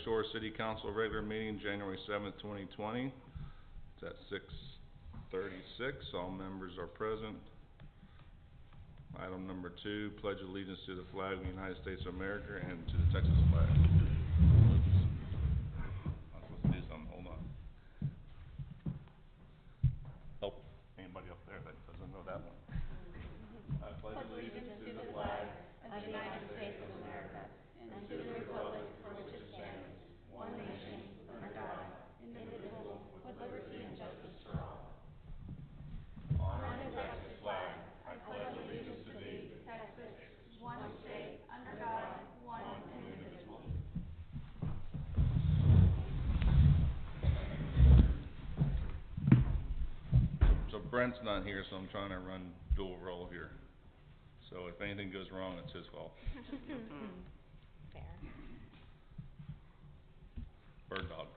Shore City Council regular meeting, January 7th, 2020. It's at 6:36. All members are present. Item number 2, pledge allegiance to the flag of the United States of America and to the Texas flag. I'm supposed to do something. Hold on. Help anybody up there that doesn't know that one. I pledge allegiance to the flag of the United States of America and to the republic for which it stands, one nation, under God, indivisible, with liberty and justice for all. Honor the Texas flag. I pledge allegiance to thee, Texas, one state, under God, one indivisible. So Brent's not here, so I'm trying to run dual role here. So if anything goes wrong, it's his fault. Fair. Bird dog.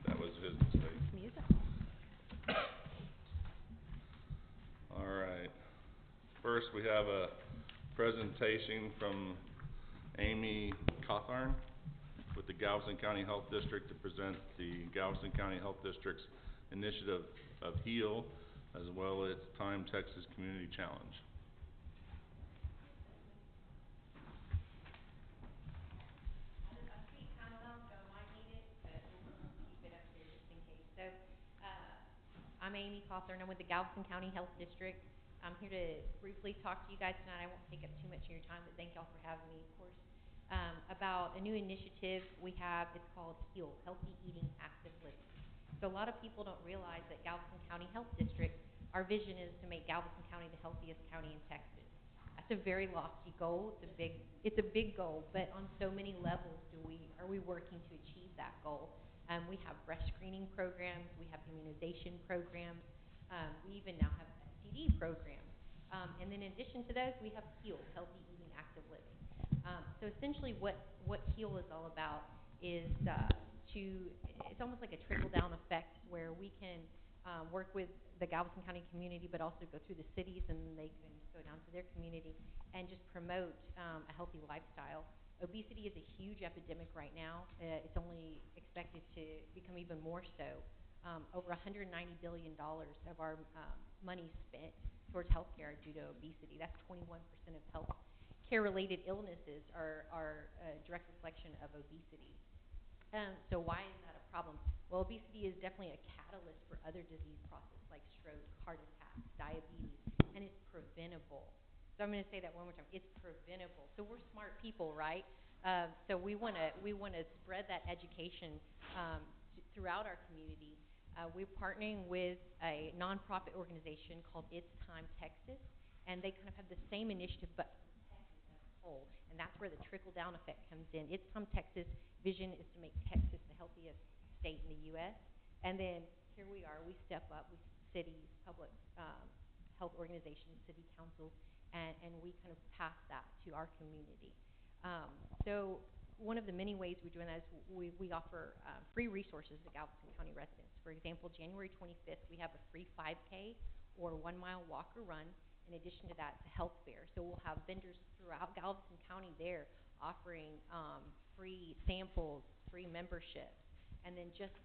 That was his mistake. Music. All right. First, we have a presentation from Amy Cawthorn with the Galveston County Health District to present the Galveston County Health District's initiative of HEAL, as well as Time Texas Community Challenge. I'm Amy Cawthorn. I'm with the Galveston County Health District. I'm here to briefly talk to you guys tonight. I won't take up too much of your time, but thank y'all for having me, of course. About a new initiative we have. It's called HEAL, Healthy Eating, Active Living. So a lot of people don't realize that Galveston County Health District, our vision is to make Galveston County the healthiest county in Texas. That's a very lofty goal. It's a big goal, but on so many levels are we working to achieve that goal. We have breast screening programs, we have immunization programs, we even now have STD programs. And then in addition to those, we have HEAL, Healthy Eating, Active Living. So essentially what HEAL is all about is it's almost like a trickle-down effect where we can work with the Galveston County community, but also go through the cities, and they can go down to their community and just promote a healthy lifestyle. Obesity is a huge epidemic right now. It's only expected to become even more so. Over $190 billion of our money spent towards healthcare due to obesity. That's 21% of health care-related illnesses are a direct reflection of obesity. So why is that a problem? Well, obesity is definitely a catalyst for other disease processes like stroke, heart attack, diabetes, and it's preventable. So I'm going to say that one more time. It's preventable. So we're smart people, right? So we want to spread that education throughout our community. We're partnering with a nonprofit organization called It's Time Texas, and they kind of have the same initiative, but Texas as a whole. And that's where the trickle-down effect comes in. It's Time Texas' vision is to make Texas the healthiest state in the U.S. And then here we are. We step up. We cities, public health organizations, city councils, and we kind of pass that to our community. So one of the many ways we're doing that is we offer free resources to Galveston County residents. For example, January 25th, we have a free 5K or 1 mile walk or run. In addition to that, it's a health fair. So we'll have vendors throughout Galveston County there offering free samples, free memberships, and then just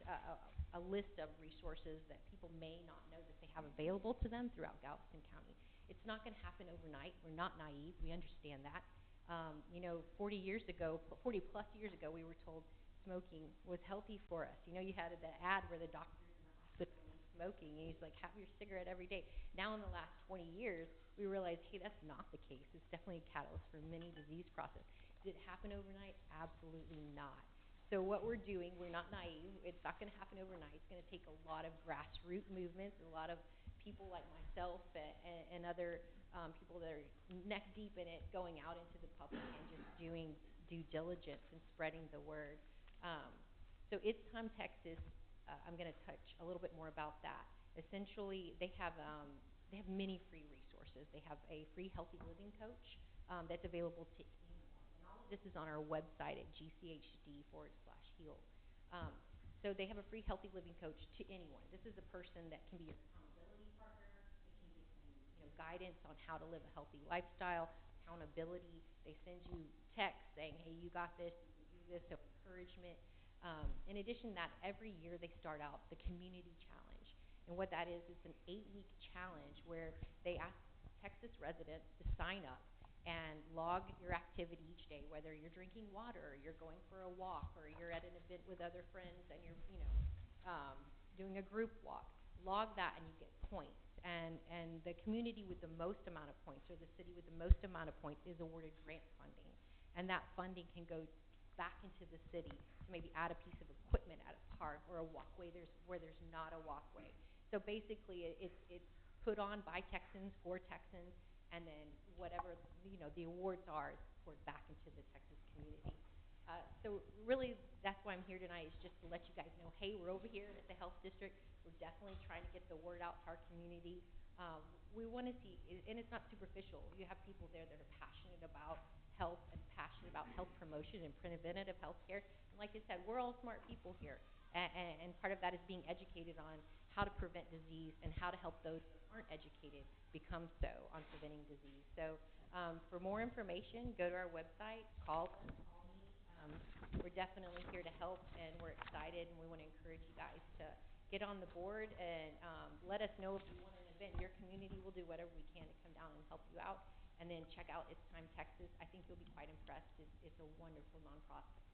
a list of resources that people may not know that they have available to them throughout Galveston County. It's not going to happen overnight. We're not naive. We understand that. 40 plus years ago, we were told smoking was healthy for us. You had the ad where the doctors in the hospital were smoking, and he's like, have your cigarette every day. Now, in the last 20 years, we realized, hey, that's not the case. It's definitely a catalyst for many disease processes. Did it happen overnight? Absolutely not. So what we're doing, we're not naive. It's not going to happen overnight. It's going to take a lot of grassroots movements, a lot of people like myself and other people that are neck deep in it, going out into the public and just doing due diligence and spreading the word. So It's Time Texas. I'm going to touch a little bit more about that. Essentially, they have many free resources. They have a free healthy living coach that's available to anyone. And all of this is on our website at gchd.org/heal. So they have a free healthy living coach to anyone. This is a person that can be your accountability partner. It can be guidance on how to live a healthy lifestyle, accountability. They send you texts saying, hey, you got this, you can do this, so encouragement. In addition to that, every year they start out the community challenge. And what that is, it's an 8-week challenge where they ask Texas residents to sign up and log your activity each day, whether you're drinking water, or you're going for a walk, or you're at an event with other friends and you're, doing a group walk. Log that and you get points. And the community with the most amount of points, or the city with the most amount of points, is awarded grant funding. And that funding can go back into the city to maybe add a piece of equipment at a park or a walkway where there's not a walkway. So basically, it's put on by Texans for Texans, and then whatever the awards are is poured back into the Texas community. So really, that's why I'm here tonight, is just to let you guys know, hey, we're over here at the health district. We're definitely trying to get the word out to our community. We want to see, and it's not superficial. You have people there that are passionate about health and passionate about health promotion and preventative health care. And like I said, we're all smart people here, and part of that is being educated on how to prevent disease and how to help those who aren't educated become so on preventing disease. So for more information, go to our website, call me. We're definitely here to help, and we're excited, and we want to encourage you guys to get on the board and let us know if you want an event in your community. We'll do whatever we can to come down and help you out. And then check out It's Time Texas. I think you'll be quite impressed. It's a wonderful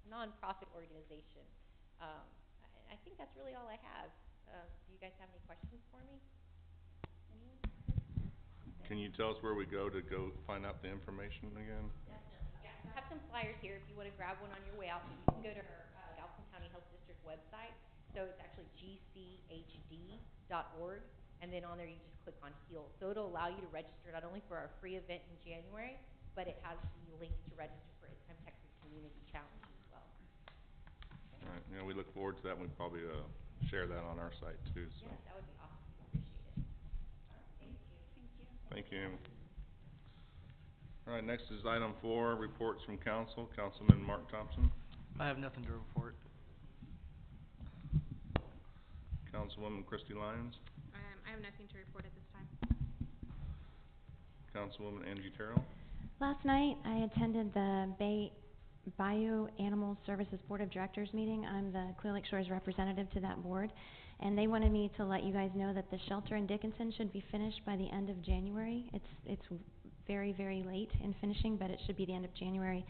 nonprofit organization. I think that's really all I have. Do you guys have any questions for me? Anyone? Can you tell us where we go to find out the information again? Definitely. Yeah. I have some flyers here if you want to grab one on your way out. You can go to our Galveston County Health District website. So it's actually gchd.org. And then on there, you just click on HEAL. So it'll allow you to register not only for our free event in January, but it has the link to register for It's Time Texas Community Challenge as well. All right. We look forward to that. We probably share that on our site too. So. Yes, that would be awesome. Appreciate it. All right. Thank you. Thank you. All right. Next is item 4, reports from council. Councilman Mark Thompson. I have nothing to report. Councilwoman Christy Lyons. I have nothing to report at this time. Councilwoman Angie Terrell. Last night, I attended the Bayou Animal Services Board of Directors meeting. I'm the Clear Lake Shores representative to that board, and they wanted me to let you guys know that the shelter in Dickinson should be finished by the end of January. It's very, very late in finishing, but it should be the end of January.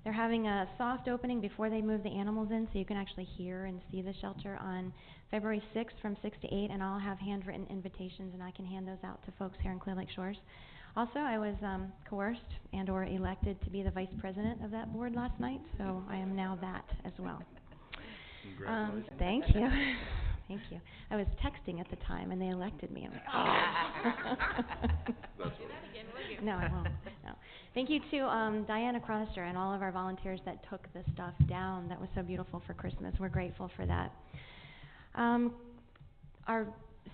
They're having a soft opening before they move the animals in, so you can actually hear and see the shelter on February 6th from 6 to 8, and I'll have handwritten invitations, and I can hand those out to folks here in Clear Lake Shores. Also, I was coerced and or elected to be the vice president of that board last night, so I am now that as well. Congratulations. Thank you. Thank you. I was texting at the time, and they elected me. I'm like, oh. That's Do that again, will you? No, I won't. No. Thank you to Diana Cronister and all of our volunteers that took the stuff down. That was so beautiful for Christmas. We're grateful for that. Our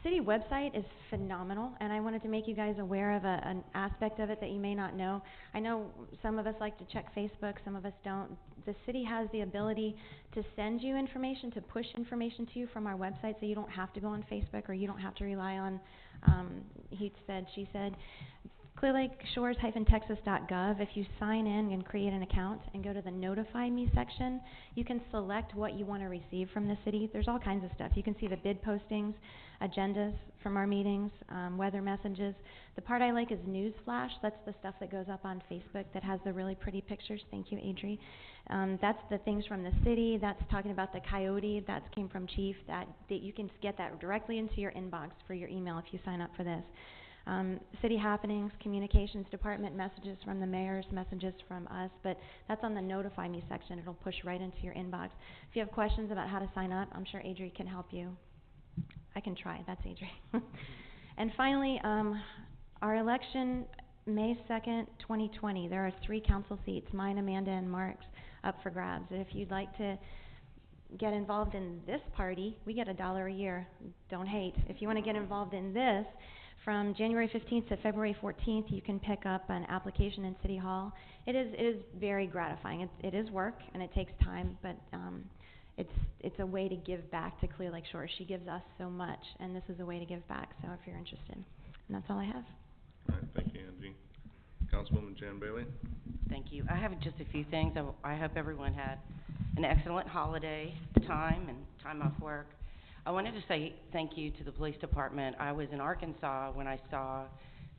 city website is phenomenal, and I wanted to make you guys aware of an aspect of it that you may not know. I know some of us like to check Facebook, some of us don't. The city has the ability to send you information, to push information to you from our website, so you don't have to go on Facebook, or you don't have to rely on he said, she said. ClearLakeShores-Texas.gov. If you sign in and create an account and go to the Notify Me section, you can select what you want to receive from the city. There's all kinds of stuff. You can see the bid postings, agendas from our meetings, weather messages. The part I like is News Flash. That's the stuff that goes up on Facebook that has the really pretty pictures. Thank you, Adri. That's the things from the city. That's talking about the coyote. That came from Chief. That you can get that directly into your inbox for your email if you sign up for this. City happenings, communications department, messages from the mayor's, messages from us, but that's on the Notify Me section. It'll push right into your inbox. If you have questions about how to sign up, I'm sure Adri can help you. I can try. That's Adri. And finally, our election, May 2nd, 2020, there are 3 council seats, mine, Amanda, and Mark's, up for grabs. If you'd like to get involved in this party, we get $1 a year. Don't hate. If you want to get involved in this, from January 15th to February 14th, you can pick up an application in City Hall. It is very gratifying. It is work, and it takes time, but it's a way to give back to Clear Lake Shores. She gives us so much, and this is a way to give back, so if you're interested. And that's all I have. All right, Angie. Councilwoman Jan Bailey. Thank you. I have just a few things. I hope everyone had an excellent holiday time and time off work. I wanted to say thank you to the police department. I was in Arkansas when I saw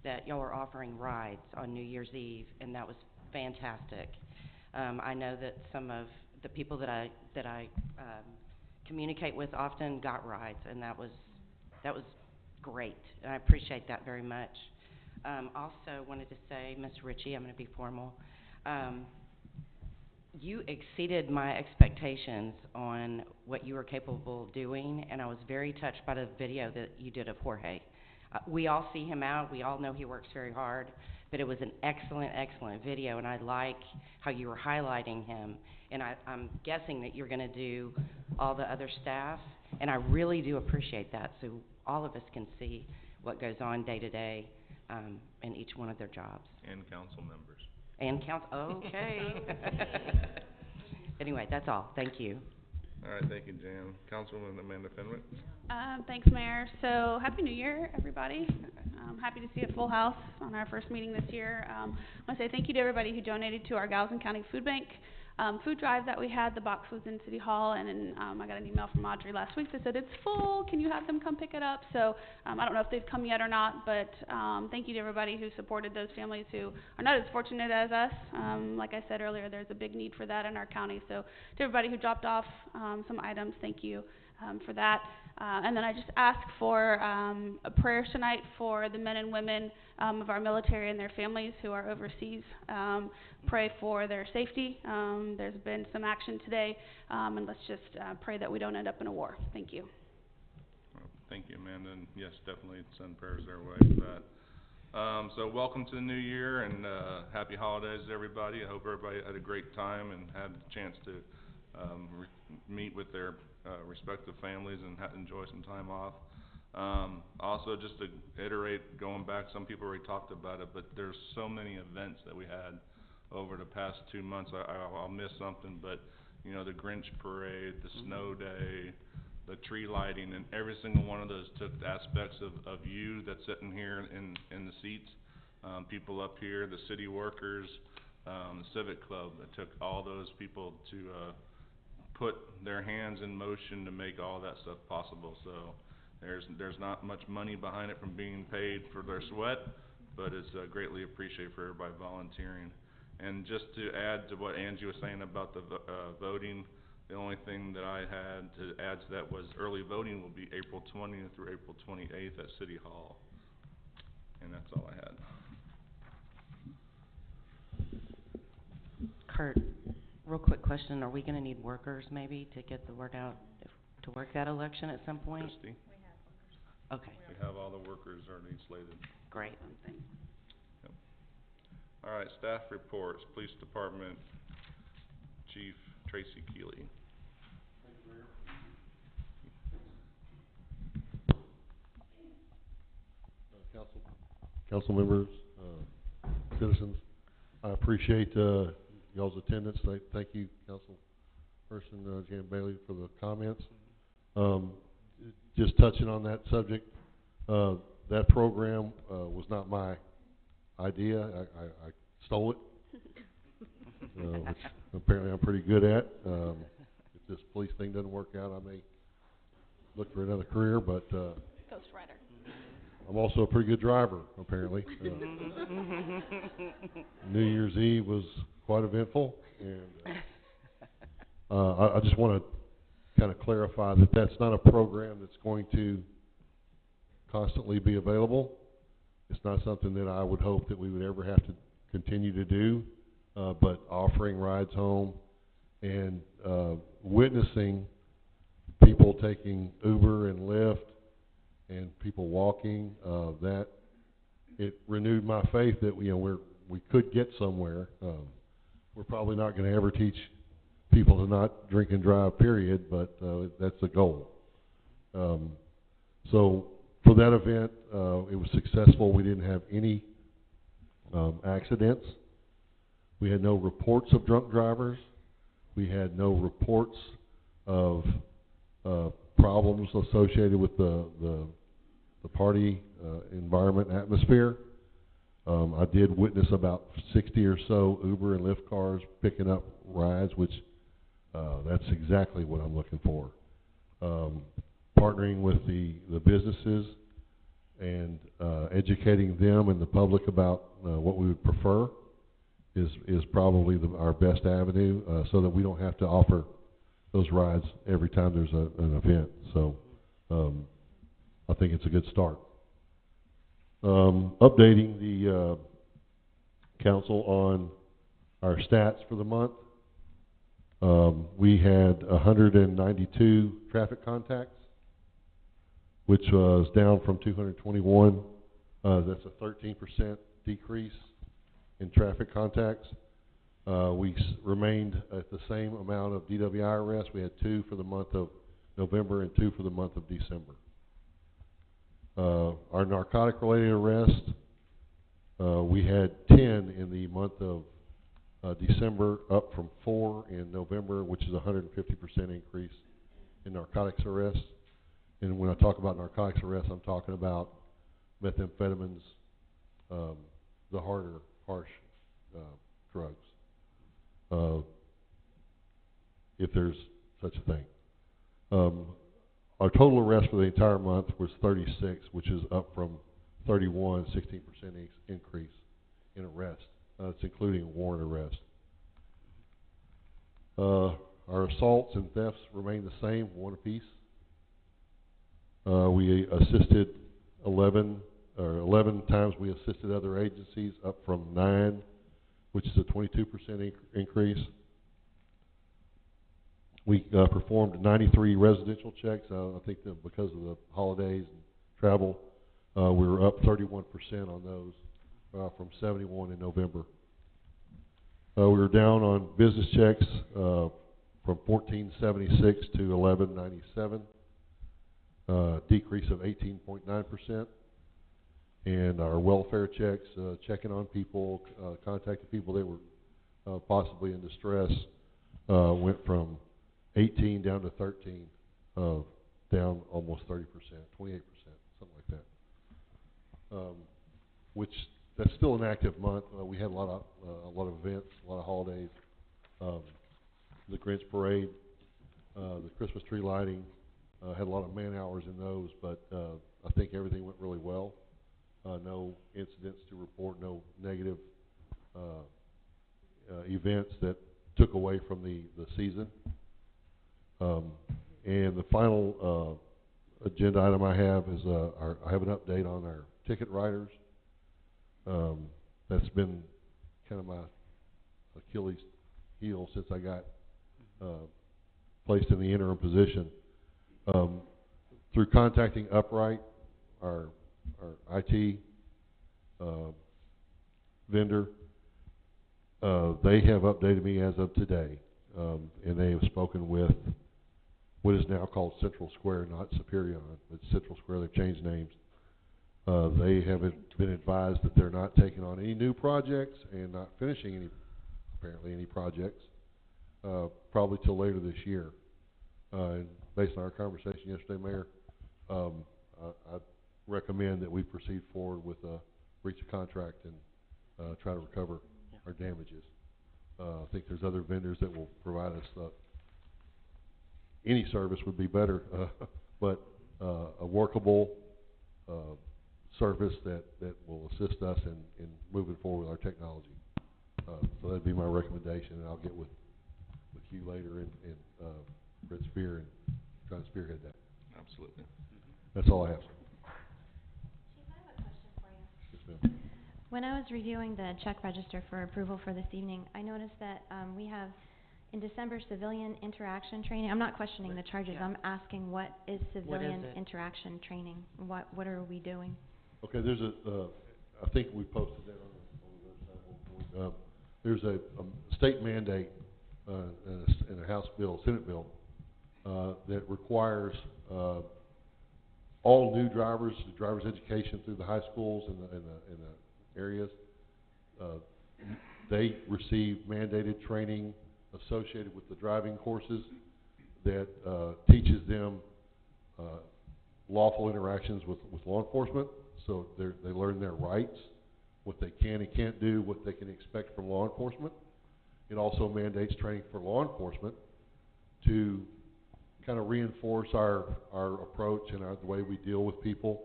that y'all were offering rides on New Year's Eve, and that was fantastic. I know that some of the people that I communicate with often got rides, and that was great, and I appreciate that very much. Also wanted to say, Ms. Ritchie, I'm going to be formal. You exceeded my expectations on what you were capable of doing, and I was very touched by the video that you did of Jorge. We all see him out. We all know he works very hard, but it was an excellent, excellent video, and I like how you were highlighting him. And I'm guessing that you're going to do all the other staff, and I really do appreciate that, so all of us can see what goes on day to day in each one of their jobs. And council members. And okay. Anyway, that's all. Thank you. All right, thank you, Jan. Councilwoman Amanda Fenwick. Thanks, Mayor. So, Happy New Year, everybody. Happy to see a full house on our first meeting this year. I want to say thank you to everybody who donated to our Galveston County Food Bank food drive that we had. The box was in City Hall, and then I got an email from Audrey last week that said it's full. Can you have them come pick it up? So I don't know if they've come yet or not, but thank you to everybody who supported those families who are not as fortunate as us. Like I said earlier, there's a big need for that in our county. So to everybody who dropped off some items, thank you for that. And then I just ask for a prayer tonight for the men and women of our military and their families who are overseas. Pray for their safety. There's been some action today, and let's just pray that we don't end up in a war. Thank you. Thank you, Amanda, and yes, definitely send prayers their way for that. So welcome to the new year, and happy holidays, everybody. I hope everybody had a great time and had a chance to meet with their respective families and enjoy some time off. Also, just to iterate, going back, some people already talked about it, but there's so many events that we had over the past 2 months. I'll miss something, but you know, the Grinch parade, the snow day, the tree lighting, and every single one of those took aspects of you that's sitting here in the seats, people up here, the city workers, the Civic Club, that took all those people to put their hands in motion to make all that stuff possible. So there's not much money behind it from being paid for their sweat, but it's greatly appreciated for everybody volunteering. And just to add to what Angie was saying about the voting, the only thing that I had to add to that was early voting will be April 20th through April 28th at City Hall. And that's all I had. Kurt, real quick question. Are we going to need workers maybe to get the word out to work that election at some point? Christy, Okay, we have all the workers already slated. great. Yep. All right, staff reports. Police Department Chief Tracy Keeley. Council members, citizens, I appreciate y'all's attendance. Thank you, Councilperson Jan Bailey, for the comments. Just touching on that subject, that program was not my idea. I stole it, which apparently I'm pretty good at. If this police thing doesn't work out, I may look for another career, but Ghostwriter. I'm also a pretty good driver, apparently. New Year's Eve was quite eventful, and I just want to kind of clarify that that's not a program that's going to constantly be available. It's not something that I would hope that we would ever have to continue to do, but offering rides home and witnessing people taking Uber and Lyft and people walking, that it renewed my faith that we could get somewhere. We're probably not going to ever teach people to not drink and drive, period, but that's the goal. So for that event, it was successful. We didn't have any accidents. We had no reports of drunk drivers. We had no reports of problems associated with the party environment atmosphere. I did witness about 60 or so Uber and Lyft cars picking up rides, which that's exactly what I'm looking for. Partnering with the businesses and educating them and the public about what we would prefer is probably our best avenue, so that we don't have to offer those rides every time there's an event. So I think it's a good start. Updating the council on our stats for the month. We had 192 traffic contacts, which was down from 221. That's a 13% decrease in traffic contacts. We remained at the same amount of DWI arrests. We had 2 for the month of November and 2 for the month of December. Our narcotic-related arrests, we had 10 in the month of December, up from 4 in November, which is a 150% increase in narcotics arrests. And when I talk about narcotics arrests, I'm talking about methamphetamines, the harder, harsh drugs, if there's such a thing. Our total arrest for the entire month was 36, which is up from 31, 16% increase in arrest. That's including warrant arrest. Our assaults and thefts remain the same, 1 apiece. We assisted 11 times we assisted other agencies, up from 9, which is a 22% increase. We performed 93 residential checks. I think that because of the holidays and travel, we were up 31% on those, from 71 in November. We were down on business checks from 1476 to 1197, decrease of 18.9%. And our welfare checks, checking on people, contacting people that were possibly in distress, went from 18 down to 13, down almost 30%, 28%, something like that. Which that's still an active month. We had a lot of events, a lot of holidays. The Grinch Parade, the Christmas tree lighting, had a lot of man hours in those, but I think everything went really well. No incidents to report, no negative events that took away from the season. And the final agenda item I have is I have an update on our ticket writers. That's been kind of my Achilles heel since I got placed in the interim position. Through contacting Upright, our IT vendor, they have updated me as of today, and they have spoken with what is now called Central Square, not Superion. It's Central Square. They've changed names. They have been advised that they're not taking on any new projects and not finishing any projects, probably till later this year. And based on our conversation yesterday, Mayor, I recommend that we proceed forward with a breach of contract and try to recover our damages. I think there's other vendors that will provide us any service would be better, but a workable service that will assist us in moving forward with our technology. So that'd be my recommendation, and I'll get with you later and Fred Spear and try to spearhead that. Absolutely. That's all I have, sir. Chief, I have a question for you. Yes, ma'am. When I was reviewing the check register for approval for this evening, I noticed that we have in December civilian interaction training. I'm not questioning the charges. Yeah. I'm asking what is civilian it? interaction training? What are we doing? Okay, there's I think we posted that on the website. There's a state mandate in a House bill, Senate bill, that requires all new driver's education through the high schools in the areas. They receive mandated training associated with the driving courses that teaches them lawful interactions with law enforcement. So they learn their rights, what they can and can't do, what they can expect from law enforcement. It also mandates training for law enforcement to kind of reinforce our approach and the way we deal with people.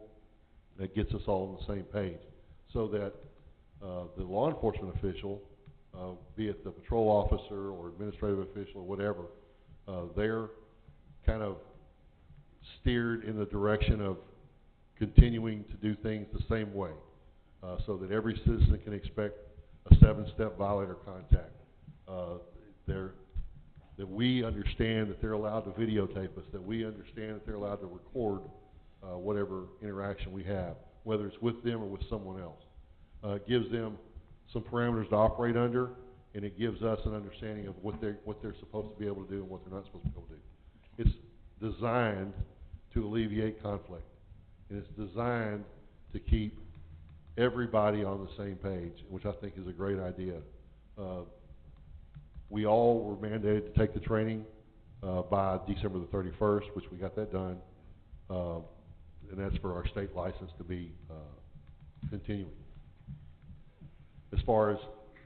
That gets us all on the same page, so that the law enforcement official, be it the patrol officer or administrative official or whatever, they're kind of steered in the direction of continuing to do things the same way, so that every citizen can expect a 7-step violator contact. That we understand that they're allowed to videotape us, that we understand that they're allowed to record whatever interaction we have, whether it's with them or with someone else. It gives them some parameters to operate under, and it gives us an understanding of what they're supposed to be able to do and what they're not supposed to be able to do. It's designed to alleviate conflict, and it's designed to keep everybody on the same page, which I think is a great idea. We all were mandated to take the training by December the 31st, which we got that done, and that's for our state license to be continuing. As far as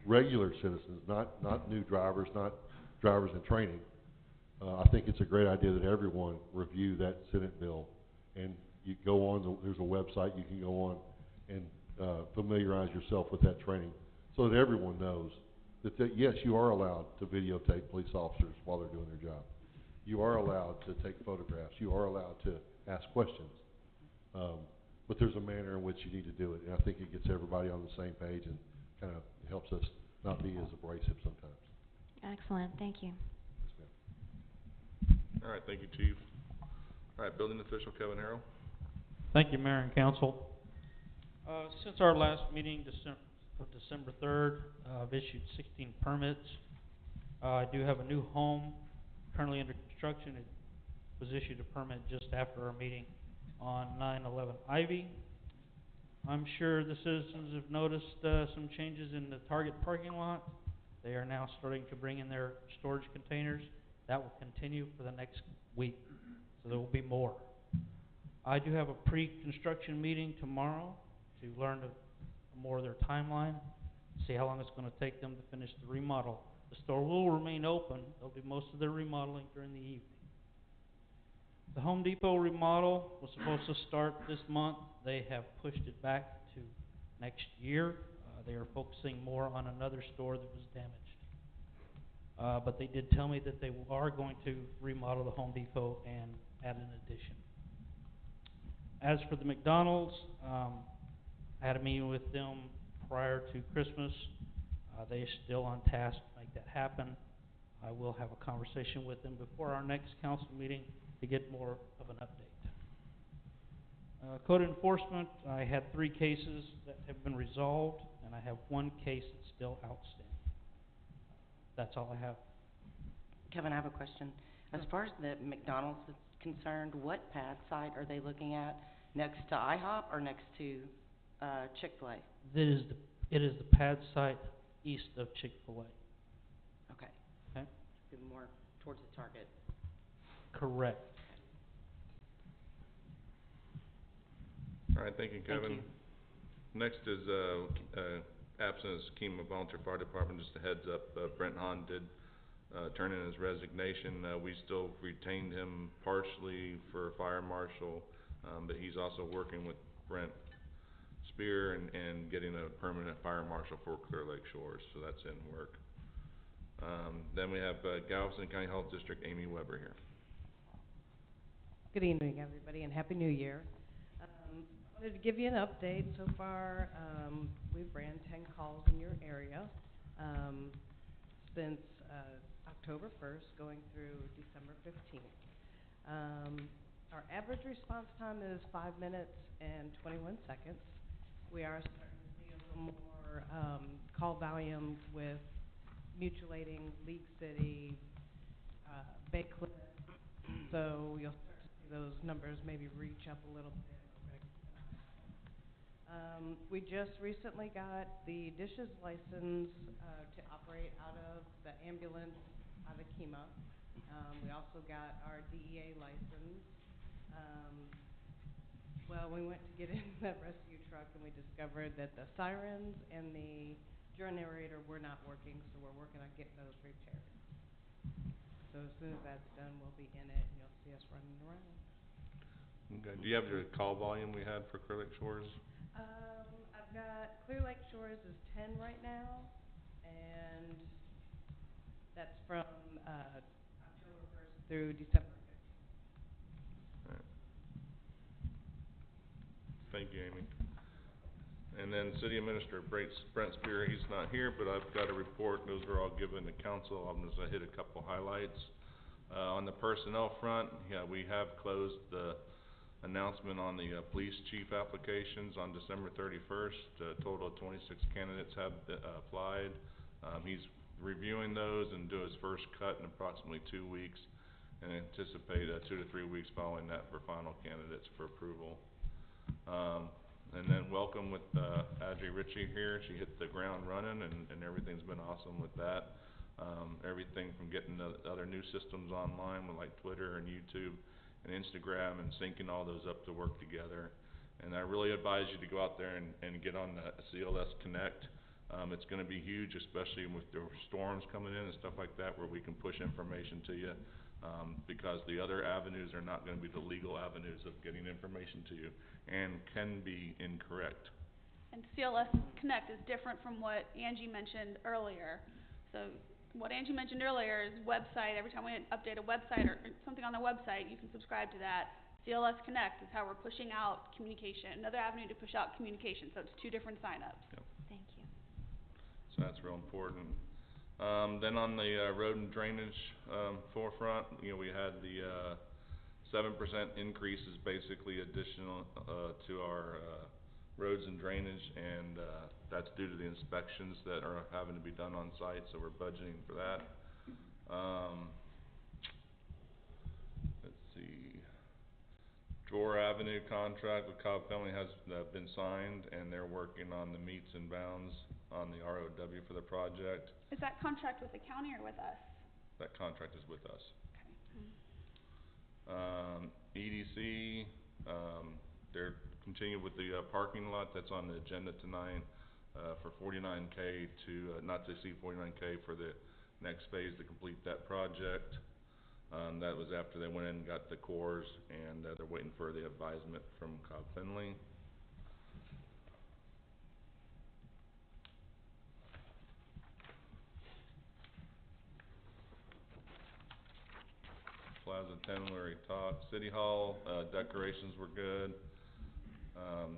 regular citizens, not new drivers, not drivers in training, I think it's a great idea that everyone review that Senate bill, and you go on, there's a website you can go on and familiarize yourself with that training, so that everyone knows that yes, you are allowed to videotape police officers while they're doing their job. You are allowed to take photographs. You are allowed to ask questions. But there's a manner in which you need to do it, and I think it gets everybody on the same page and kind of helps us not be as abrasive sometimes. Excellent, thank you. Yes, ma'am. All right, thank you, Chief. All right, building official Kevin Harrell. Thank you, Mayor and Council. Since our last meeting, December 3rd, I've issued 16 permits. I do have a new home currently under construction. It was issued a permit just after our meeting on 911 Ivy. I'm sure the citizens have noticed some changes in the Target parking lot. They are now starting to bring in their storage containers. That will continue for the next week, so there will be more. I do have a pre-construction meeting tomorrow to learn more of their timeline, see how long it's going to take them to finish the remodel. The store will remain open. They'll do most of their remodeling during the evening. The Home Depot remodel was supposed to start this month. They have pushed it back to next year. They are focusing more on another store that was damaged. But they did tell me that they are going to remodel the Home Depot and add an addition. As for the McDonald's, I had a meeting with them prior to Christmas. They are still on task to make that happen. I will have a conversation with them before our next council meeting to get more of an update. Code enforcement, I had 3 cases that have been resolved, and I have 1 case that's still outstanding. That's all I have. Kevin, I have a question. As far as the McDonald's is concerned, what pad site are they looking at? Next to IHOP or next to Chick-fil-A? It is the pad site east of Chick-fil-A. Okay. Okay? More towards the Target. Correct. All right, thank you, Kevin. Thank you. Next is absent is Kemah Volunteer Fire Department. Just a heads up, Brent Hahn did turn in his resignation. We still retained him partially for fire marshal, but he's also working with Brent Spear and getting a permanent fire marshal for Clear Lake Shores, so that's in work. Then we have Galveston County Health District, Amy Weber here. Good evening, everybody, and Happy New Year. I wanted to give you an update. So far, we've ran 10 calls in your area since October 1st, going through December 15th. Our average response time is 5 minutes and 21 seconds. We are starting to see a little more call volume with mutual aiding, League City, Bay Cliff. So you'll start to see those numbers maybe reach up a little bit. We just recently got the dishes license to operate out of the ambulance out of Kemah. We also got our DEA license. Well, we went to get in that rescue truck and we discovered that the sirens and the generator were not working, so we're working on getting those repaired. So as soon as that's done, we'll be in it and you'll see us running around. Okay, do you have your call volume we had for Clear Lake Shores? I've got Clear Lake Shores is 10 right now, and that's from October 1st through December 15th. Alright. Thank you, Amy. And then City Administrator Brent Spear, he's not here, but I've got a report. Those are all given to council. I'm just gonna hit a couple highlights. On the personnel front, yeah, we have closed the announcement on the police chief applications on December 31st. A total of 26 candidates have applied. He's reviewing those and do his first cut in approximately 2 weeks, and anticipate 2 to 3 weeks following that for final candidates for approval. And then welcome with Adri Ritchie here. She hit the ground running, and everything's been awesome with that. Everything from getting the other new systems online with like Twitter and YouTube and Instagram, and syncing all those up to work together. And I really advise you to go out there and get on the CLS Connect. It's going to be huge, especially with the storms coming in and stuff like that, where we can push information to you, because the other avenues are not going to be the legal avenues of getting information to you, and can be incorrect. And CLS Connect is different from what Angie mentioned earlier. So what Angie mentioned earlier is website. Every time we update a website or something on the website, you can subscribe to that. CLS Connect is how we're pushing out communication, another avenue to push out communication. So it's 2 different signups. Yep. Thank you. So that's real important. Then on the road and drainage forefront, you know, we had the 7% increases, basically additional to our roads and drainage, and that's due to the inspections that are having to be done on site, so we're budgeting for that. Let's see. Drawer Avenue contract with Cobb Family has been signed, and they're working on the meets and bounds on the ROW for the project. Is that contract with the county or with us? That contract is with us. Okay. EDC, they're continuing with the parking lot that's on the agenda tonight for $49K to not to exceed $49K for the next phase to complete that project. That was after they went in and got the cores, and they're waiting for the advisement from Cobb Finley. Plaza 10, we already talked. City Hall decorations were good.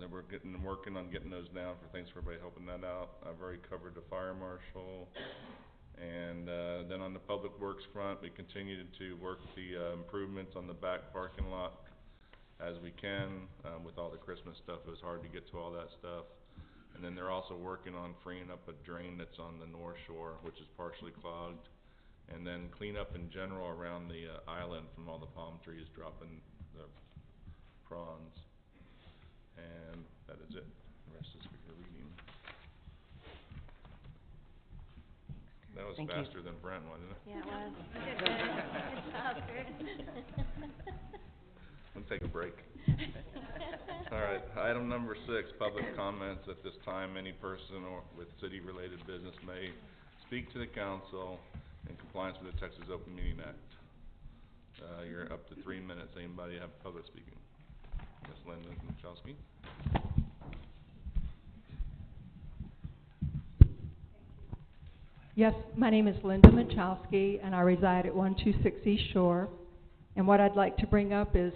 They were working on getting those down. Thanks for everybody helping that out. I've already covered the fire marshal. And then on the public works front, we continue to work the improvements on the back parking lot as we can. With all the Christmas stuff, it was hard to get to all that stuff. And then they're also working on freeing up a drain that's on the North Shore, which is partially clogged. And then clean up in general around the island from all the palm trees dropping the prawns. And that is it. The rest is for your reading. That was Thank faster you. than Brent, wasn't it? Yeah, it was. Good job, Chris. We'll take a break. All right, item number 6, public comments. At this time, any person or with city-related business may speak to the council in compliance with the Texas Open Meeting Act. You're up to 3 minutes. Anybody have public speaking? Ms. Linda Michalski. Yes, my name is Linda Michalski, and I reside at 126 East Shore. And what I'd like to bring up is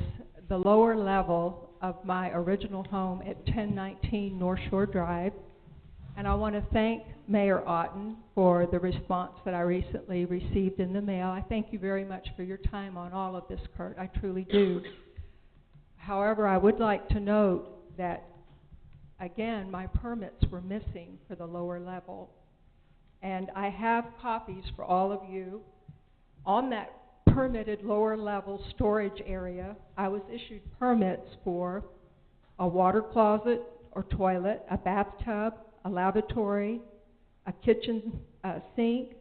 the lower level of my original home at 1019 North Shore Drive. And I want to thank Mayor Otten for the response that I recently received in the mail. I thank you very much for your time on all of this, Kurt. I truly do. However, I would like to note that, again, my permits were missing for the lower level. And I have copies for all of you. On that permitted lower level storage area, I was issued permits for a water closet or toilet, a bathtub, a lavatory, a kitchen sink,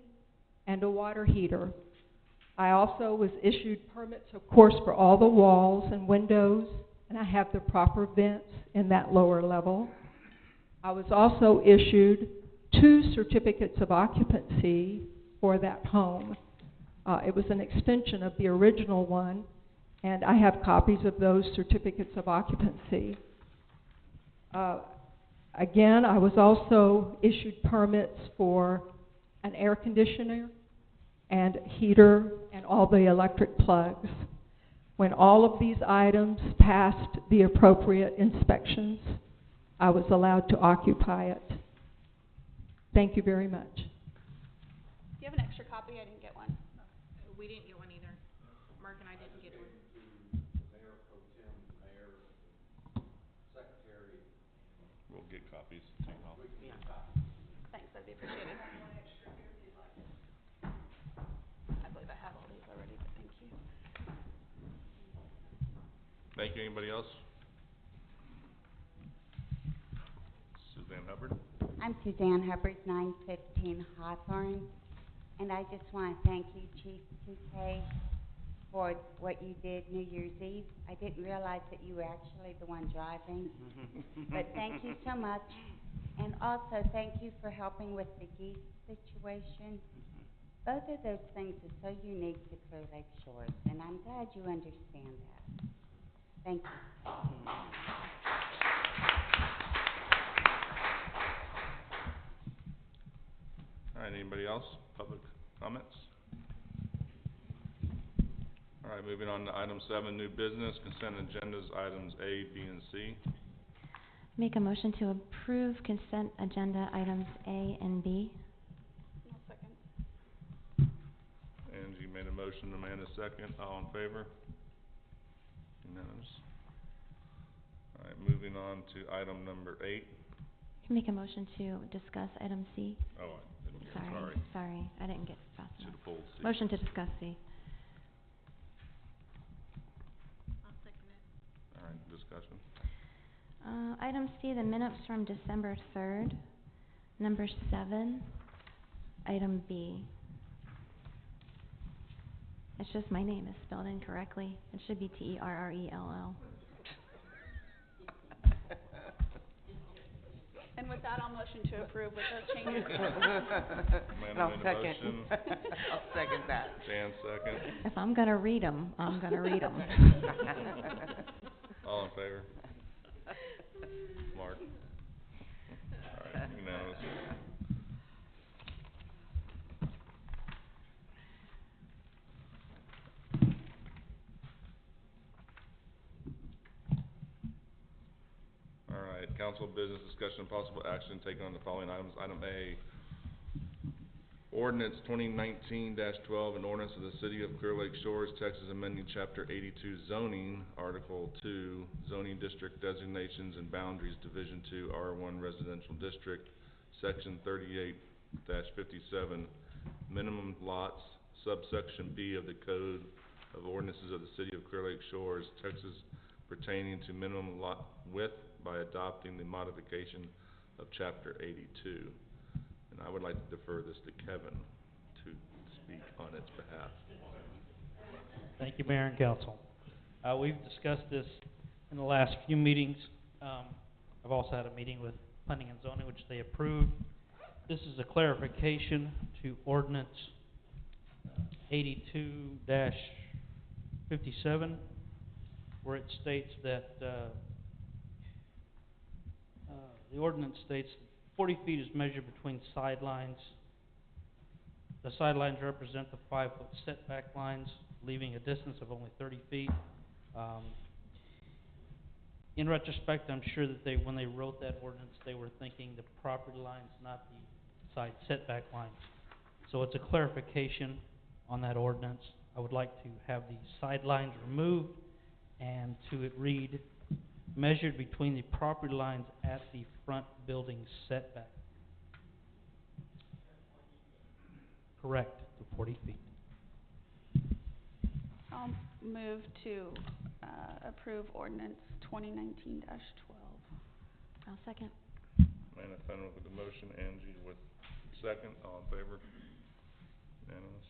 and a water heater. I also was issued permits, of course, for all the walls and windows and I have the proper vents in that lower level. I was also issued 2 certificates of occupancy for that home. It was an extension of the original one, and I have copies of those certificates of occupancy. Again, I was also issued permits for an air conditioner and heater and all the electric plugs. When all of these items passed the appropriate inspections, I was allowed to occupy it. Thank you very much. Do you have an extra copy? I didn't get one. We didn't get one either. Mark and I didn't get one. We'll get copies. Thanks, that'd be appreciated. I believe I have all these already, but thank you. Thank you. Anybody else? Suzanne Hubbard. I'm Suzanne Hubbard, 915 Hawthorne, and I just want to thank you, Chief TK, for what you did New Year's Eve. I didn't realize that you were actually the one driving, but thank you so much. And also thank you for helping with the geese situation. Both of those things are so unique to Clear Lake Shores, and I'm glad you understand that. Thank you. All right, anybody else? Public comments? All right, moving on to item 7, new business, consent agendas, items A, B, and C. Make a motion to approve consent agenda items A and B. I'll second. Angie made a motion, Amanda second. All in favor? Unanimous. All right, moving on to item number 8. Make a motion to discuss item C. Oh, I didn't get it. Sorry, I didn't get fast Should enough. have pulled C. Motion to discuss C. I'll second it. All right, discussion. Item C, the minutes from December 3rd. Number 7, item B. It's just my name is spelled incorrectly. It should be Terrell. And with that, I'll motion to approve with those changes. Amanda I'll made a second. motion. I'll second that. Dan second. If I'm going to read them, I'm going to read them. All in favor? Mark? All right, unanimous. All right, council business discussion and possible action taken on the following items. Item A, ordinance 2019-12, an ordinance of the City of Clear Lake Shores, Texas, amending Chapter 82 zoning, Article 2, zoning district designations and boundaries, Division 2, R1 residential district, Section 38-57, minimum lots, subsection B of the Code of Ordinances of the City of Clear Lake Shores, Texas, pertaining to minimum lot width by adopting the modification of Chapter 82. And I would like to defer this to Kevin to speak on its behalf. Thank you, Mayor and Council. We've discussed this in the last few meetings. I've also had a meeting with Planning and Zoning, which they approved. This is a clarification to Ordinance 82-57, where it states that the ordinance states 40 feet is measured between sidelines. The sidelines represent the 5-foot setback lines, leaving a distance of only 30 feet. In retrospect, I'm sure that when they wrote that ordinance, they were thinking the property lines, not the side setback lines. So it's a clarification on that ordinance. I would like to have the sidelines removed and to it read, measured between the property lines at the front building setback. Correct, the 40 feet. I'll move to approve ordinance 2019-12. I'll second. Amanda Fenwick with the motion, Angie with second. All in favor? Unanimous.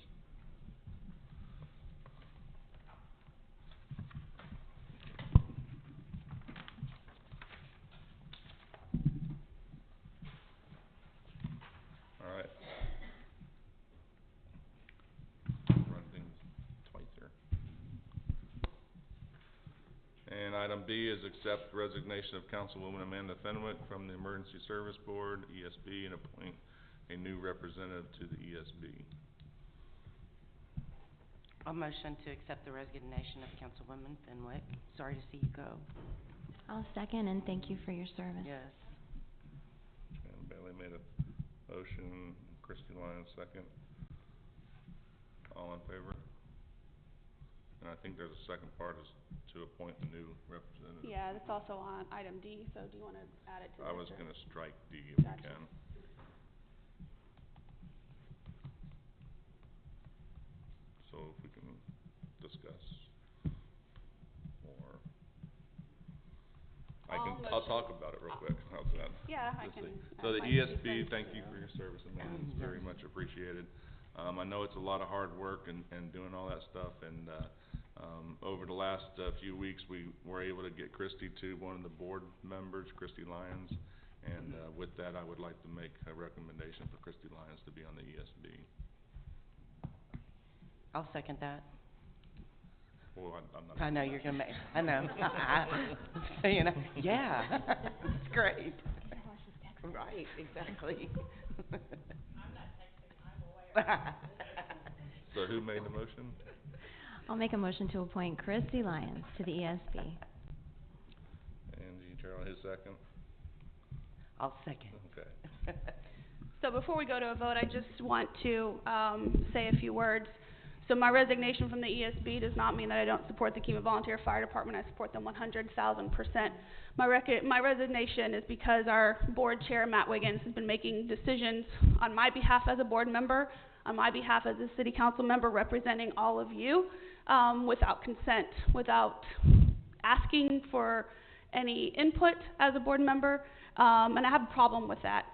B is accept resignation of Councilwoman Amanda Fenwick from the Emergency Service Board, ESB, and appoint a new representative to the ESB. A motion to accept the resignation of Councilwoman Fenwick. Sorry to see you go. I'll second and thank you for your service. Yes. And Bailey made a motion, Christie Lyons second. All in favor? And I think there's a second part is to appoint the new representative. Yeah, that's also on item D, so do you wanna add it to I this was or- gonna strike D if we Gotcha. can. So if we can discuss more. I'll talk about it real quick, how's that? Yeah, I Let's can see. add So the my 2 ESB, cents. thank you for your service, Amanda, it's very much appreciated. I know it's a lot of hard work and doing all that stuff, and, over the last, few weeks, we were able to get Christie to one of the board members, Christie Lyons, and, with that, I would like to make a recommendation for Christie Lyons to be on the ESB. I'll second that. Well, I'm not. I know you're gonna make, I know. So, you know, yeah, it's great. Right, exactly. So who made the motion? I'll make a motion to appoint Christy Lyons to the ESB. Angie Terrell, his second? I'll second. Okay. So before we go to a vote, I just want to say a few words. So my resignation from the ESB does not mean that I don't support the Kemah Volunteer Fire Department. I support them 100,000%. My resignation is because our board chair, Matt Wiggins, has been making decisions on my behalf as a board member, on my behalf as a city council member representing all of you, without consent, without asking for any input as a board member, and I have a problem with that.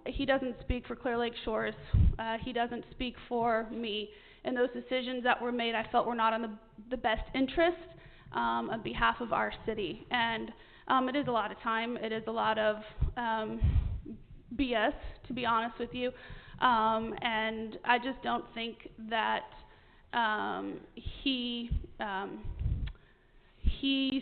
He doesn't speak for Clear Lake Shores. He doesn't speak for me. And those decisions that were made, I felt were not in the best interest on behalf of our city. And it is a lot of time. It is a lot of BS, to be honest with you. And I just don't think that he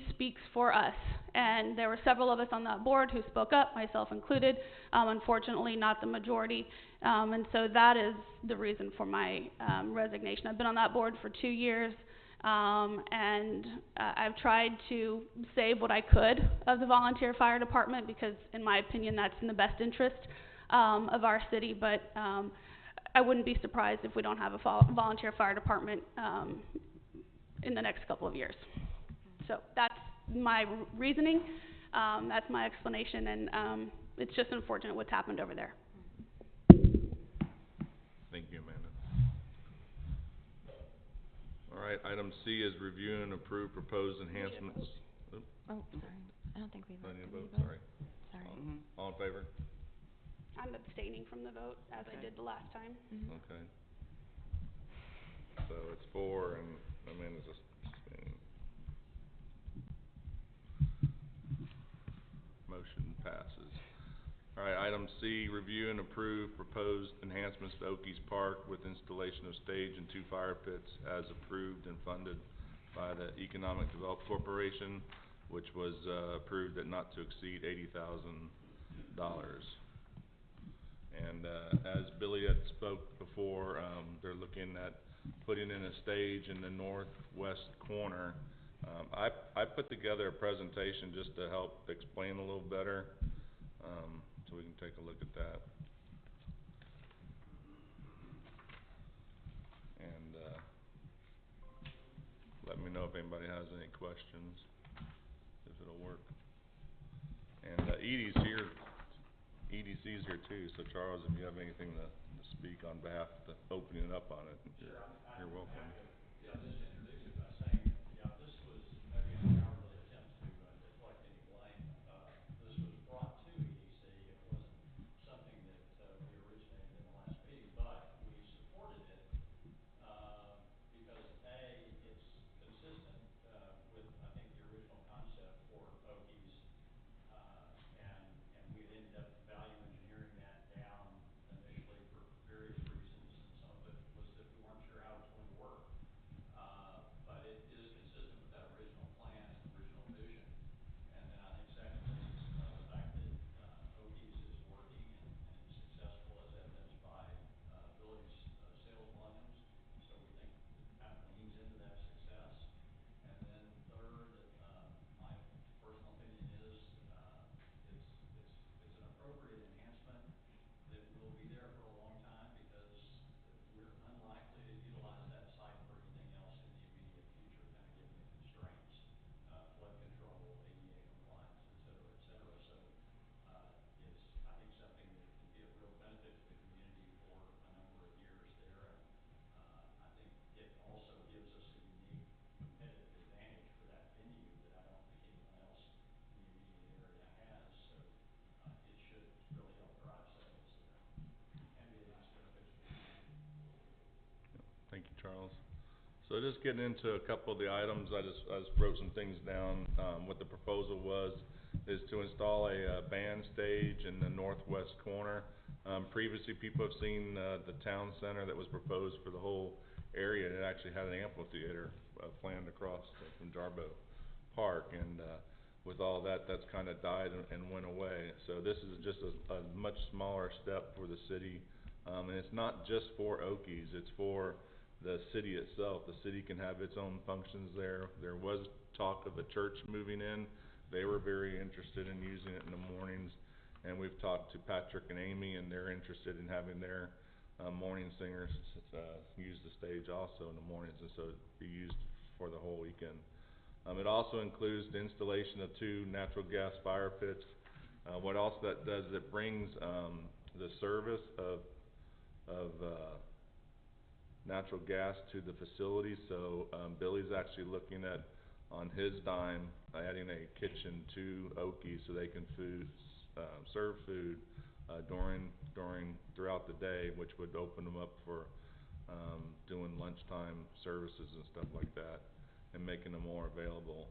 speaks for us. And there were several of us on that board who spoke up, myself included, unfortunately not the majority. And so that is the reason for my resignation. I've been on that board for 2 years, and I've tried to save what I could of the volunteer fire department because, in my opinion, that's in the best interest of our city. But I wouldn't be surprised if we don't have a volunteer fire department in the next couple of years. So that's my reasoning, that's my explanation, and it's just unfortunate what's happened over there. Thank you, Amanda. All right, item C is review and approve proposed enhancements. Oop, Oh, sorry. I don't think we I voted. need a Did we vote, vote? sorry. Sorry. All in favor? I'm abstaining from the vote, as I did the last time. Mhm. Okay. So it's 4 and Amanda's abstaining. Motion passes. All right, item C, review and approve proposed enhancements to Okies Park with installation of stage and 2 fire pits as approved and funded by the Economic Development Corporation, which was approved at not to exceed $80,000. And as Billy had spoke before, they're looking at putting in a stage in the northwest corner. I put together a presentation just to help explain a little better, so we can take a look at that. And let me know if anybody has any questions, if it'll work. And Edie's here, EDC's here too, so Charles, if you have anything to speak on behalf of the opening up on it, you're welcome. Charles. So just getting into a couple of the items, I just wrote some things down. What the proposal was is to install a band stage in the northwest corner. Previously, people have seen the town center that was proposed for the whole area. It actually had an amphitheater planned across from Jarboe Park, and with all that, that's kind of died and went away. So this is just a much smaller step for the city, and it's not just for Okies, it's for the city itself. The city can have its own functions there. There was talk of a church moving in. They were very interested in using it in the mornings, and we've talked to Patrick and Amy, and they're interested in having their morning singers use the stage also in the mornings, and so it'd be used for the whole weekend. It also includes the installation of 2 natural gas fire pits. What else that does is it brings the service of natural gas to the facility. So Billy's actually looking at, on his dime, adding a kitchen to Okie so they can serve food throughout the day, which would open them up for doing lunchtime services and stuff like that, and making them more available.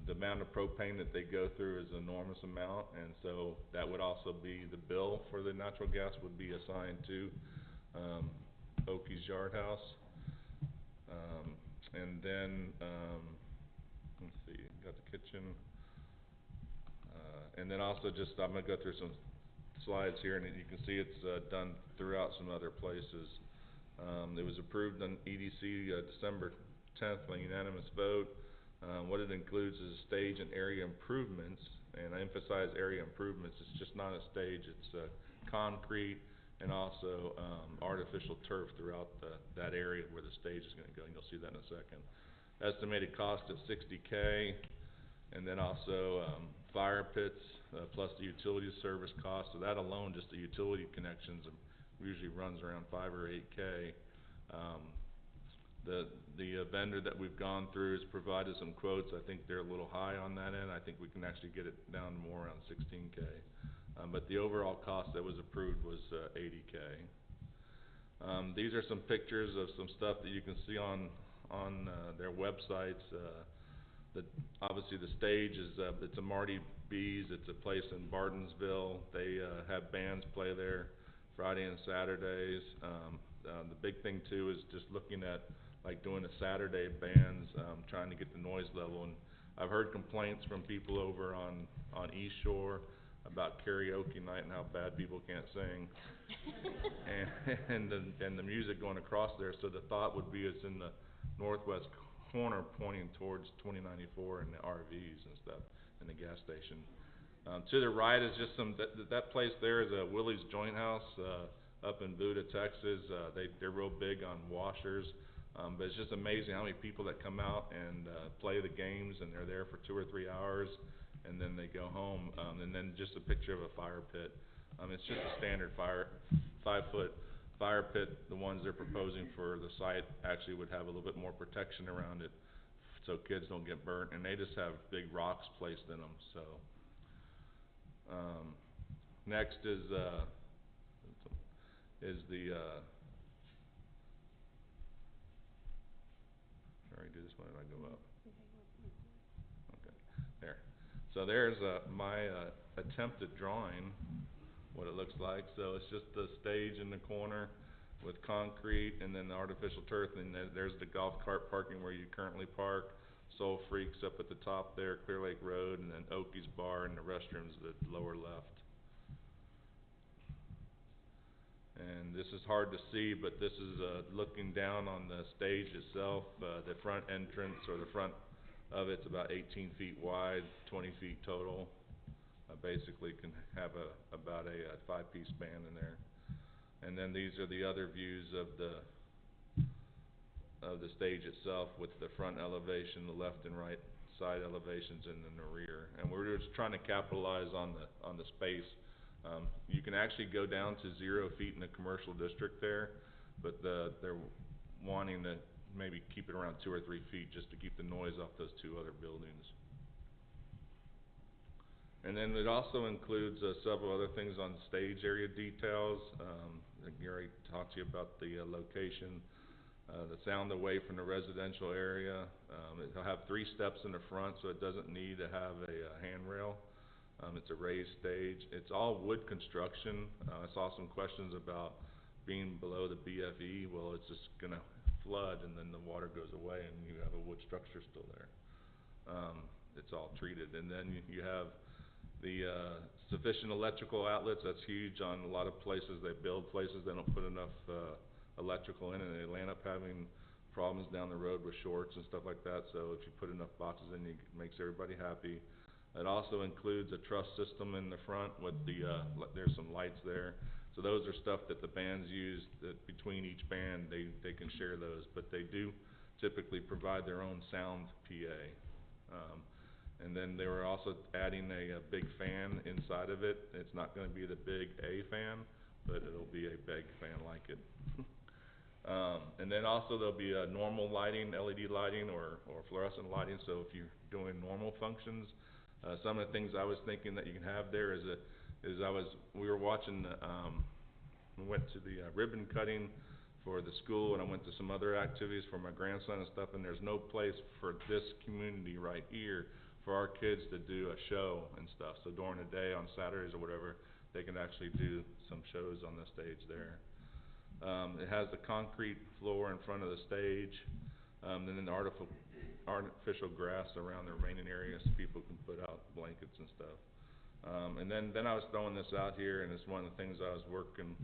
The amount of propane that they go through is an enormous amount, and so that would also be the bill for the natural gas would be assigned to Okie's Yard House. And then, let's see, got the kitchen. And then also just, I'm going to go through some slides here, and you can see it's done throughout some other places. It was approved on EDC December 10th by unanimous vote. What it includes is stage and area improvements, and I emphasize area improvements. It's just not a stage, it's concrete and also artificial turf throughout that area where the stage is going to go, and you'll see that in a second. Estimated cost of $60K, and then also fire pits plus the utility service cost. So that alone, just the utility connections, usually runs around $5 or $8K. The vendor that we've gone through has provided some quotes. I think they're a little high on that end. I think we can actually get it down to more around $16K. But the overall cost that was approved was $80K. These are some pictures of some stuff that you can see on their websites. Obviously the stage is it's a Marty B's. It's a place in Bartonsville. They have bands play there Friday and Saturdays. The big thing too is just looking at like doing a Saturday bands, trying to get the noise level. And I've heard complaints from people over on East Shore about karaoke night and how bad people can't sing, and the music going across there. So the thought would be it's in the northwest corner, pointing towards 2094 and the RVs and stuff, and the gas station. To the right is just that place there is a Willie's Joint House up in Buda, Texas. They're real big on washers, but it's just amazing how many people that come out and play the games, and they're there for 2 or 3 hours, and then they go home. And then just a picture of a fire pit. It's just a standard 5-foot fire pit. The ones they're proposing for the site actually would have a little bit more protection around it, so kids don't get burnt, and they just have big rocks placed in them. So next is the sorry, do this one and I go up. Okay, there. So there's my attempted drawing, what it looks like. So it's just the stage in the corner with concrete, and then the artificial turf, and there's the golf cart parking where you currently park. Soul Freaks up at the top there, Clear Lake Road, and then Okies Bar and the restrooms at the lower left. And this is hard to see, but this is looking down on the stage itself. The front entrance, or the front of it's about 18 feet wide, 20 feet total. Basically can have about a 5-piece band in there. And then these are the other views of the stage itself, with the front elevation, the left and right side elevations, and then the rear. And we're just trying to capitalize on the space. You can actually go down to 0 feet in the commercial district there, but they're wanting to maybe keep it around 2 or 3 feet just to keep the noise off those 2 other buildings. And then it also includes several other things on stage area details. Gary talked to you about the location the sound away from the residential area. It'll have 3 steps in the front, so it doesn't need to have a handrail. It's a raised stage. It's all wood construction. I saw some questions about being below the BFE. Well, it's just gonna flood and then the water goes away and you have a wood structure still there. It's all treated. And then you have the sufficient electrical outlets. That's huge on a lot of places. They build places, they don't put enough electrical in, and they land up having problems down the road with shorts and stuff like that. So if you put enough boxes in, it makes everybody happy. It also includes a truss system in the front with the, there's some lights there. So those are stuff that the bands use, that between each band they can share those, but they do typically provide their own sound PA. And then they were also adding a big fan inside of it. It's not going to be the big A fan, but it'll be a big fan like it. And then also there'll be normal lighting, LED lighting or fluorescent lighting. So if you're doing normal functions, some of the things I was thinking that you can have there we were watching, we went to the ribbon cutting for the school, and I went to some other activities for my grandson and stuff, and there's no place for this community right here for our kids to do a show and stuff. So during the day, on Saturdays or whatever, they can actually do some shows on the stage there. It has the concrete floor in front of the stage, and then the artificial grass around the remaining areas so people can put out blankets and stuff. And then I was throwing this out here, and it's one of the things I was working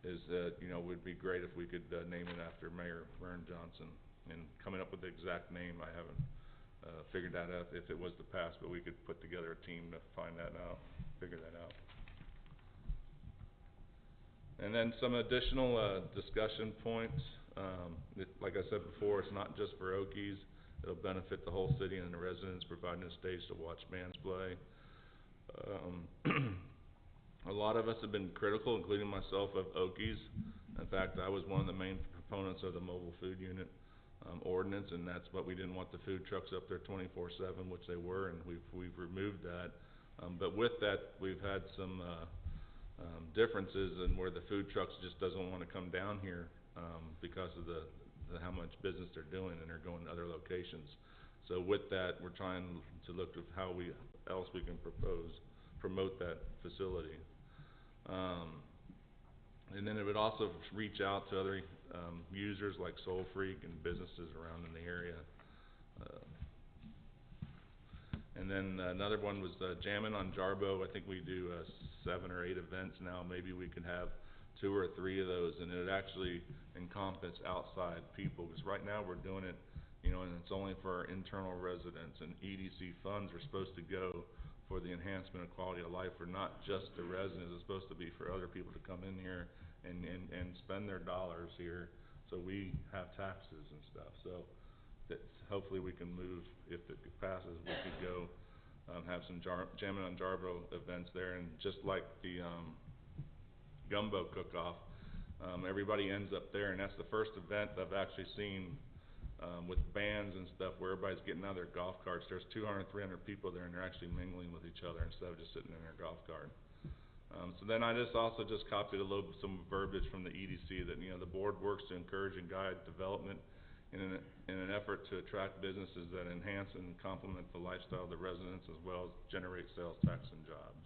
is that, you know, it would be great if we could name it after Mayor Vern Johnson. And coming up with the exact name, I haven't figured that out if it was the past, but we could put together a team to find that out, figure that out. And then some additional discussion points. Like I said before, it's not just for Okies. It'll benefit the whole city and the residents, providing a stage to watch bands play. A lot of us have been critical, including myself, of Okies. In fact, I was one of the main proponents of the mobile food unit ordinance, and that's what we didn't want the food trucks up there 24/7, which they were, and we've removed that. But with that, we've had some differences in where the food trucks just doesn't want to come down here because of the how much business they're doing, and they're going to other locations. So with that, we're trying to look at how else we can promote that facility. And then it would also reach out to other users like Soul Freak and businesses around in the area. And then another one was Jammin' on Jarbo. I think we do 7 or 8 events now. Maybe we could have 2 or 3 of those, and it would actually encompass outside people. Because right now we're doing it, you know, and it's only for our internal residents. And EDC funds are supposed to go for the enhancement of quality of life for not just the residents. It's supposed to be for other people to come in here and spend their dollars here, so we have taxes and stuff. So that hopefully we can move, if it passes, we could go have some Jammin' on Jarbo events there. And just like the gumbo cook-off, everybody ends up there, and that's the first event I've actually seen with bands and stuff where everybody's getting out of their golf carts. There's 200, 300 people there, and they're actually mingling with each other instead of just sitting in their golf cart. So then I also copied some verbiage from the EDC that, you know, the board works to encourage and guide development in an effort to attract businesses that enhance and complement the lifestyle of the residents, as well as generate sales tax and jobs.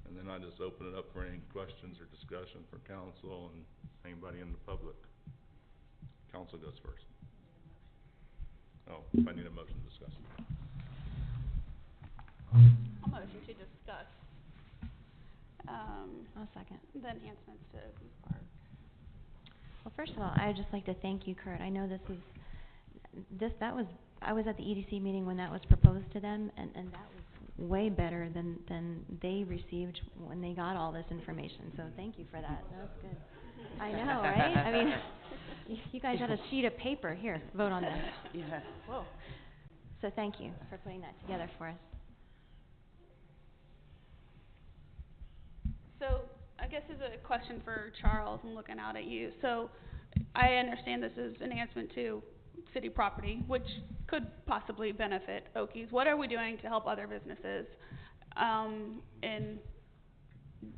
And then I just open it up for any questions or discussion for council and anybody in the public. Council goes first. Oh, I need a motion to discuss. I'll motion to discuss, I'll second. the enhancements to Oakley Park. Well, first of all, I'd just like to thank you, Kurt. I know I was at the EDC meeting when that was proposed to them, and that was way better than they received when they got all this information. So thank you for that. That's good. I know, right? I mean, you guys had a sheet of paper. Here, vote on this. Yeah. Whoa. So thank you for putting that together for us. So I guess this is a question for Charles. I'm looking out at you. So I understand this is enhancement to city property, which could possibly benefit Okies. What are we doing to help other businesses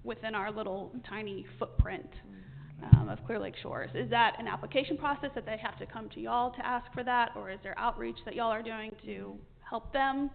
within our little tiny footprint? of Clear Lake Shores. Is that an application process that they have to come to y'all to ask for that, or is there outreach that y'all are doing to help them?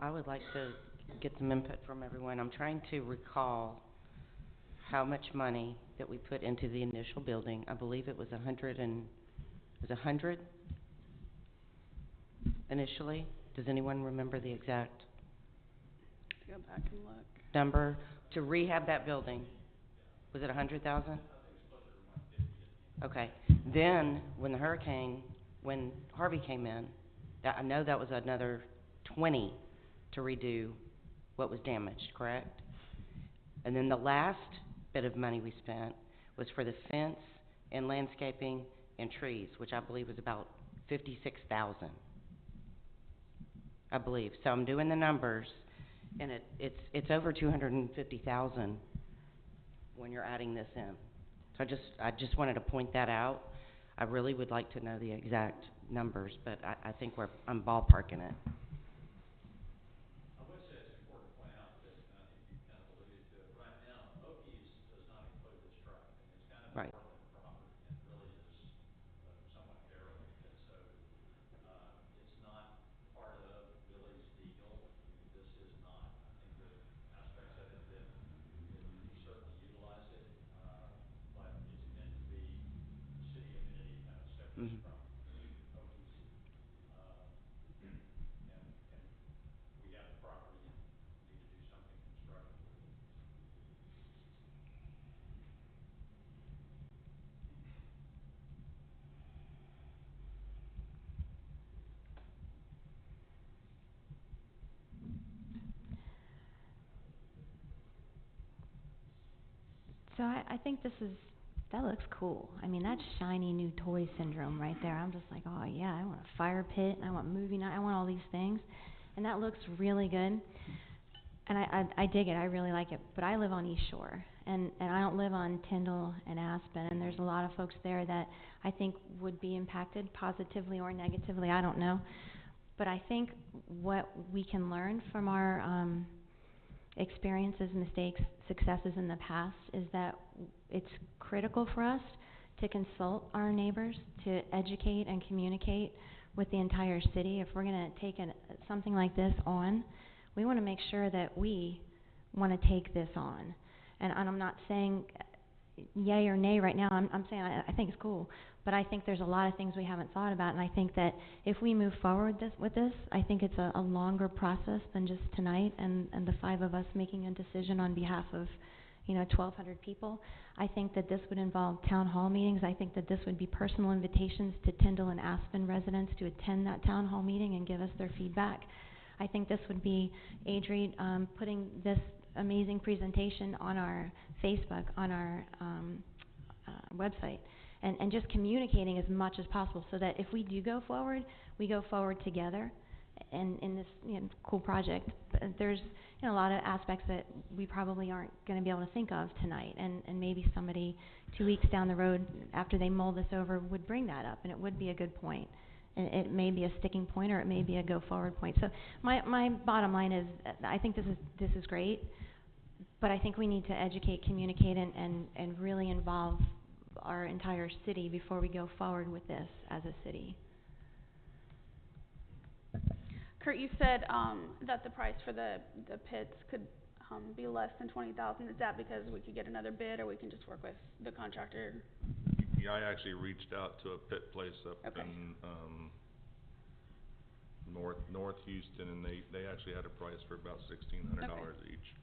I would like to get some input from everyone. I'm trying to recall how much money that we put into the initial building. I believe it was a hundred initially. Does anyone remember the exact Go back and look. number to rehab that building? Was it 100,000? Okay. Then when when Harvey came in, I know that was another 20 to redo what was damaged, correct? And then the last bit of money we spent was for the fence and landscaping and trees, which I believe was about 56,000. I believe. So I'm doing the numbers, and it's over 250,000 when you're adding this in. So I just wanted to point that out. I really would like to know the exact numbers, but I think I'm ballparking it. Right. Mm-hmm. So I think that looks cool. I mean, that's shiny new toy syndrome right there. I'm just like, oh yeah, I want a fire pit, I want movie night, I want all these things. And that looks really good. And I dig it, I really like it. But I live on East Shore, and I don't live on Tyndall and Aspen, and there's a lot of folks there that I think would be impacted positively or negatively, I don't know. But I think what we can learn from our experiences, mistakes, successes in the past is that it's critical for us to consult our neighbors, to educate and communicate with the entire city. If we're going to take something like this on, we want to make sure that we want to take this on. And I'm not saying yay or nay right now. I'm saying I think it's cool. But I think there's a lot of things we haven't thought about, and I think that if we move forward with this, I think it's a longer process than just tonight and the 5 of us making a decision on behalf of, 1,200 people. I think that this would involve town hall meetings. I think that this would be personal invitations to Tyndall and Aspen residents to attend that town hall meeting and give us their feedback. I think this would be Adri, putting this amazing presentation on our Facebook, on our website, and just communicating as much as possible so that if we do go forward, we go forward together and in this cool project. There's a lot of aspects that we probably aren't going to be able to think of tonight, and maybe somebody 2 weeks down the road after they mull this over would bring that up, and it would be a good point. And it may be a sticking point, or it may be a go forward point. So my bottom line is, I think this is great, but I think we need to educate, communicate, and really involve our entire city before we go forward with this as a city. Kurt, you said that the price for the pits could be less than $20,000. Is that because we could get another bid, or we can just work with the contractor? Yeah, I actually reached out to a pit place up Okay. in North Houston, and they actually had a price for about $1,600 Okay. each.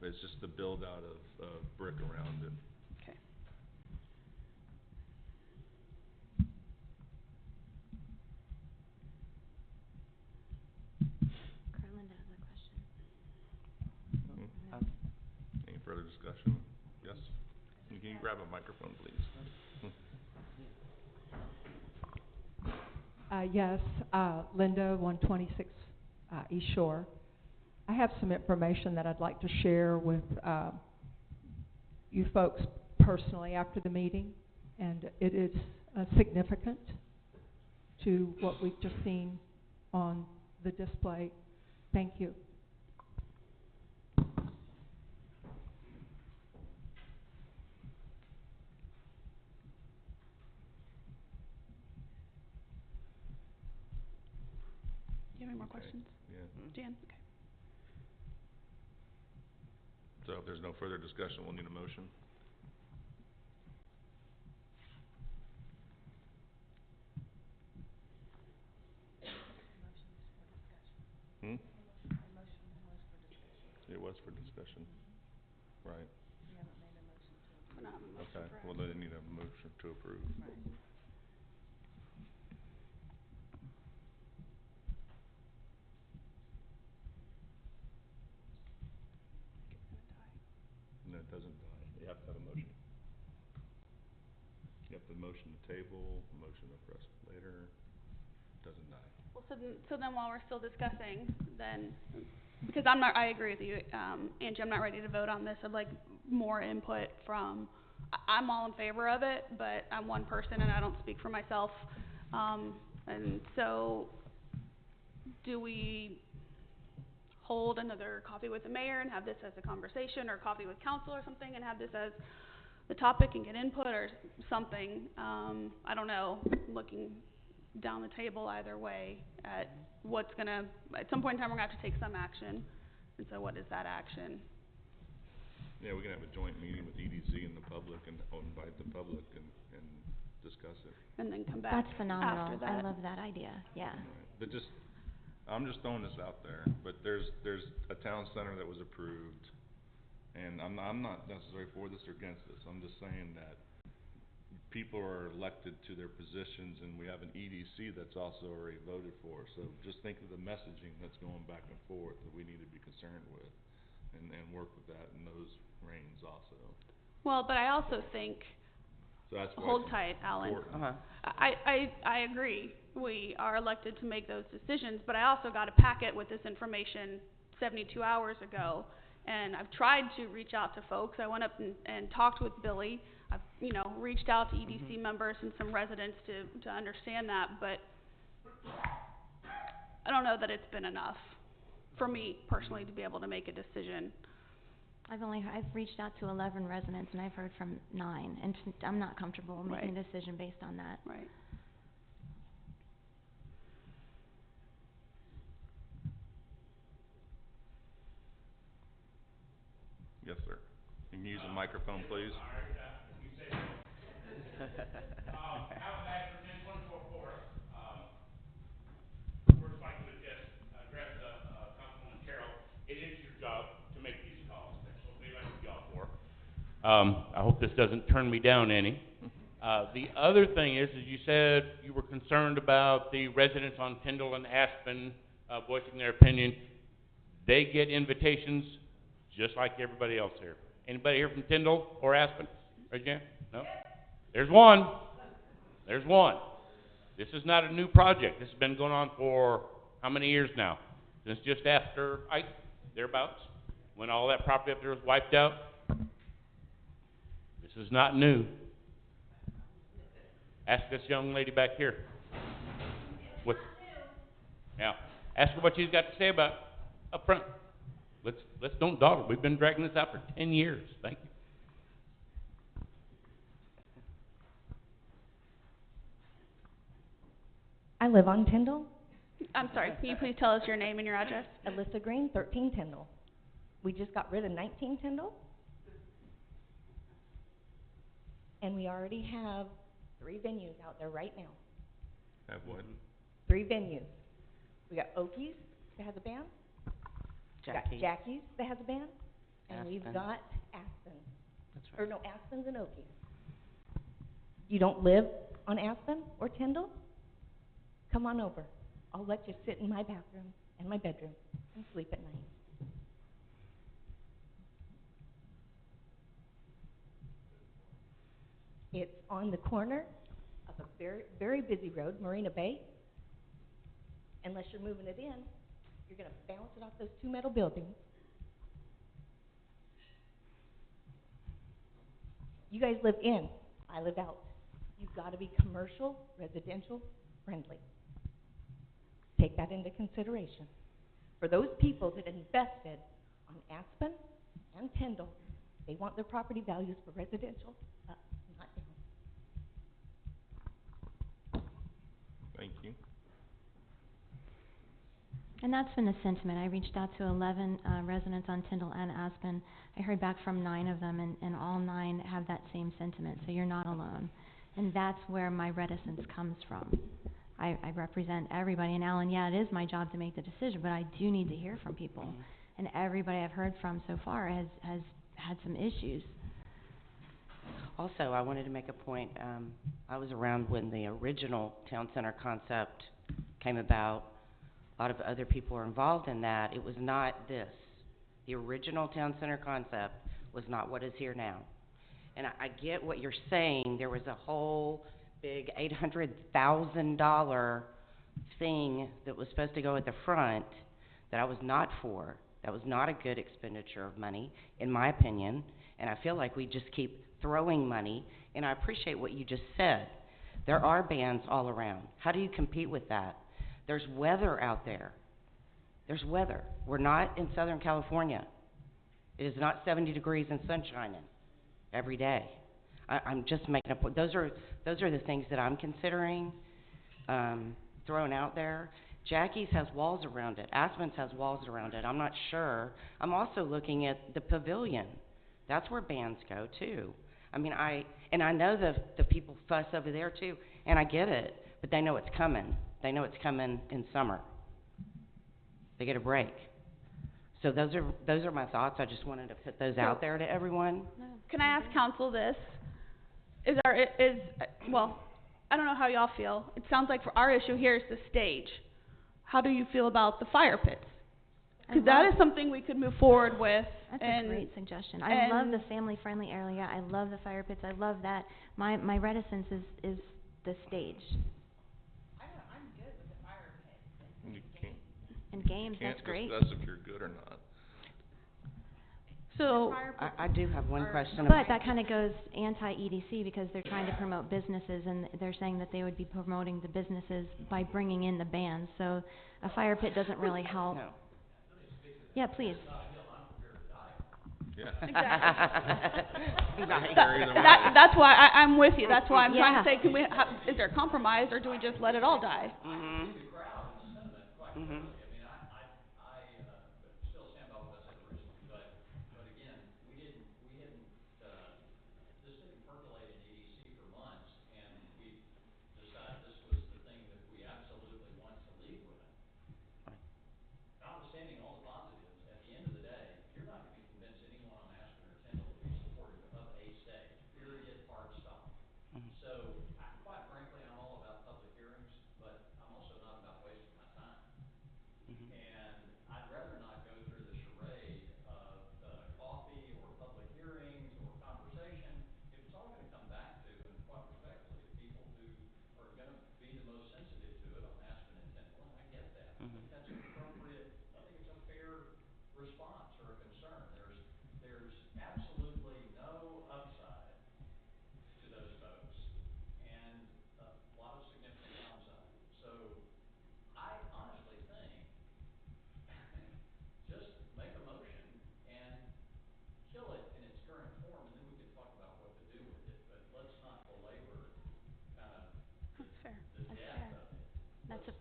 It's just the build out of brick around it. Okay. Carlinda has a question. Any further discussion? Yes? Can you grab a microphone, please? Yes, Linda, 126 East Shore. I have some information that I'd like to share with you folks personally after the meeting, and it is significant to what we've just seen on the display. Thank you. Do you have any more questions? Yeah. Jan? Okay. So if there's no further discussion, we'll need a motion. It was for discussion. Right. We're not having a motion Okay, for well, action. they need a motion to approve. No, it doesn't die. You have to have a motion. You have the motion to table, motion to press later. Doesn't die. Well, so then while we're still discussing, then, because I agree with you, Angie, I'm not ready to vote on this. I'd like more input from, I'm all in favor of it, but I'm one person and I don't speak for myself. And so, do we hold another coffee with the mayor and have this as a conversation, or coffee with council or something, and have this as the topic and get input or something? I don't know, looking down the table either way at what's gonna, at some point in time, we're gonna have to take some action. And so what is that action? Yeah, we can have a joint meeting with EDC and the public and invite the public and discuss it. And then come back That's phenomenal. after that. I love that idea. Yeah. Right. But I'm just throwing this out there, but there's a town center that was approved, and I'm not necessarily for this or against this. I'm just saying that people are elected to their positions, and we have an EDC that's also already voted for. So just think of the messaging that's going back and forth that we need to be concerned with, and work with that in those reins also. Well, but I also think, So that's why hold it's tight, Alan. important. I agree. We are elected to make those decisions, but I also got a packet with this information 72 hours ago, and I've tried to reach out to folks. I went up and talked with Billy. I've, reached out to EDC members and some residents to understand that, but I don't know that it's been enough for me personally to be able to make a decision. I've reached out to 11 residents, and I've heard from 9, and I'm not comfortable making a decision based on that. Right. Yes, sir. Can you use the microphone, please? Alan Ashford, 1024 First, I'd like to just address Councilwoman Carroll. It is your job to make these calls. That's what we elect y'all for. I hope this doesn't turn me down any. The other thing is you said you were concerned about the residents on Tyndall and Aspen voicing their opinion. They get invitations just like everybody else here. Anybody here from Tyndall or Aspen? Raise your hand. No? There's one. There's one. This is not a new project. This has been going on for how many years now? Since just after Ike, thereabouts, when all that property up there was wiped out. This is not new. Ask this young lady back here. What? Yeah. Ask her what she's got to say about it up front. Let's don't dawdle. We've been dragging this out for 10 years. Thank you. I live on Tyndall. I'm sorry, can you please tell us your name and your address? Alyssa Green, 13 Tyndall. We just got rid of 19 Tyndall. And we already have 3 venues out there right now. Have what? 3 venues. We got Okies that has a band. We got Jackie's that has a band. And we've got Aspen. That's right. Or no, Aspens and Okies. You don't live on Aspen or Tyndall? Come on over. I'll let you sit in my bathroom and my bedroom and sleep at night. It's on the corner of a very, very busy road, Marina Bay. Unless you're moving it in, you're going to bounce it off those 2 metal buildings. You guys live in, I live out. You've got to be commercial, residential, friendly. Take that into consideration. For those people that invested on Aspen and Tyndall, they want their property values for residential up, not down. Thank you. And that's been the sentiment. I reached out to 11 residents on Tyndall and Aspen. I heard back from 9 of them, and all 9 have that same sentiment, so you're not alone. And that's where my reticence comes from. I represent everybody, and Alan, yeah, it is my job to make the decision, but I do need to hear from people. And everybody I've heard from so far has had some issues. Also, I wanted to make a point. I was around when the original town center concept came about. A lot of other people were involved in that. It was not this. The original town center concept was not what is here now. And I get what you're saying. There was a whole big $800,000 thing that was supposed to go at the front that I was not for. That was not a good expenditure of money, in my opinion. And I feel like we just keep throwing money. And I appreciate what you just said. There are bans all around. How do you compete with that? There's weather out there. There's weather. We're not in Southern California. It is not 70 degrees and sun shining every day. I'm just making a point. Those are the things that I'm considering throwing out there. Jackie's has walls around it. Aspen's has walls around it. I'm not sure. I'm also looking at the pavilion. That's where bands go too. I mean, I know the people fuss over there too, and I get it, but they know it's coming. They know it's coming in summer. They get a break. So those are my thoughts. I just wanted to put those out there to everyone. Can I ask council this? Well, I don't know how y'all feel. It sounds like for our issue here is the stage. How do you feel about the fire pits? Because that is something we could move forward with. That's a great suggestion. I love the family-friendly area. I love the fire pits. I love that. My reticence is the stage. I'm good with the fire pits. You can't. And games, that's great. Can't discuss if you're good or not. So, I do have one question. But that kind of goes anti-EDC because they're trying to promote businesses, and they're saying that they would be promoting the businesses by bringing in the bands. So a fire pit doesn't really help. No. Yeah, please. Yeah. Exactly. That's why I'm with you. That's why I'm trying to say, is there a compromise, or do we just let it all die? Mhm. Mhm.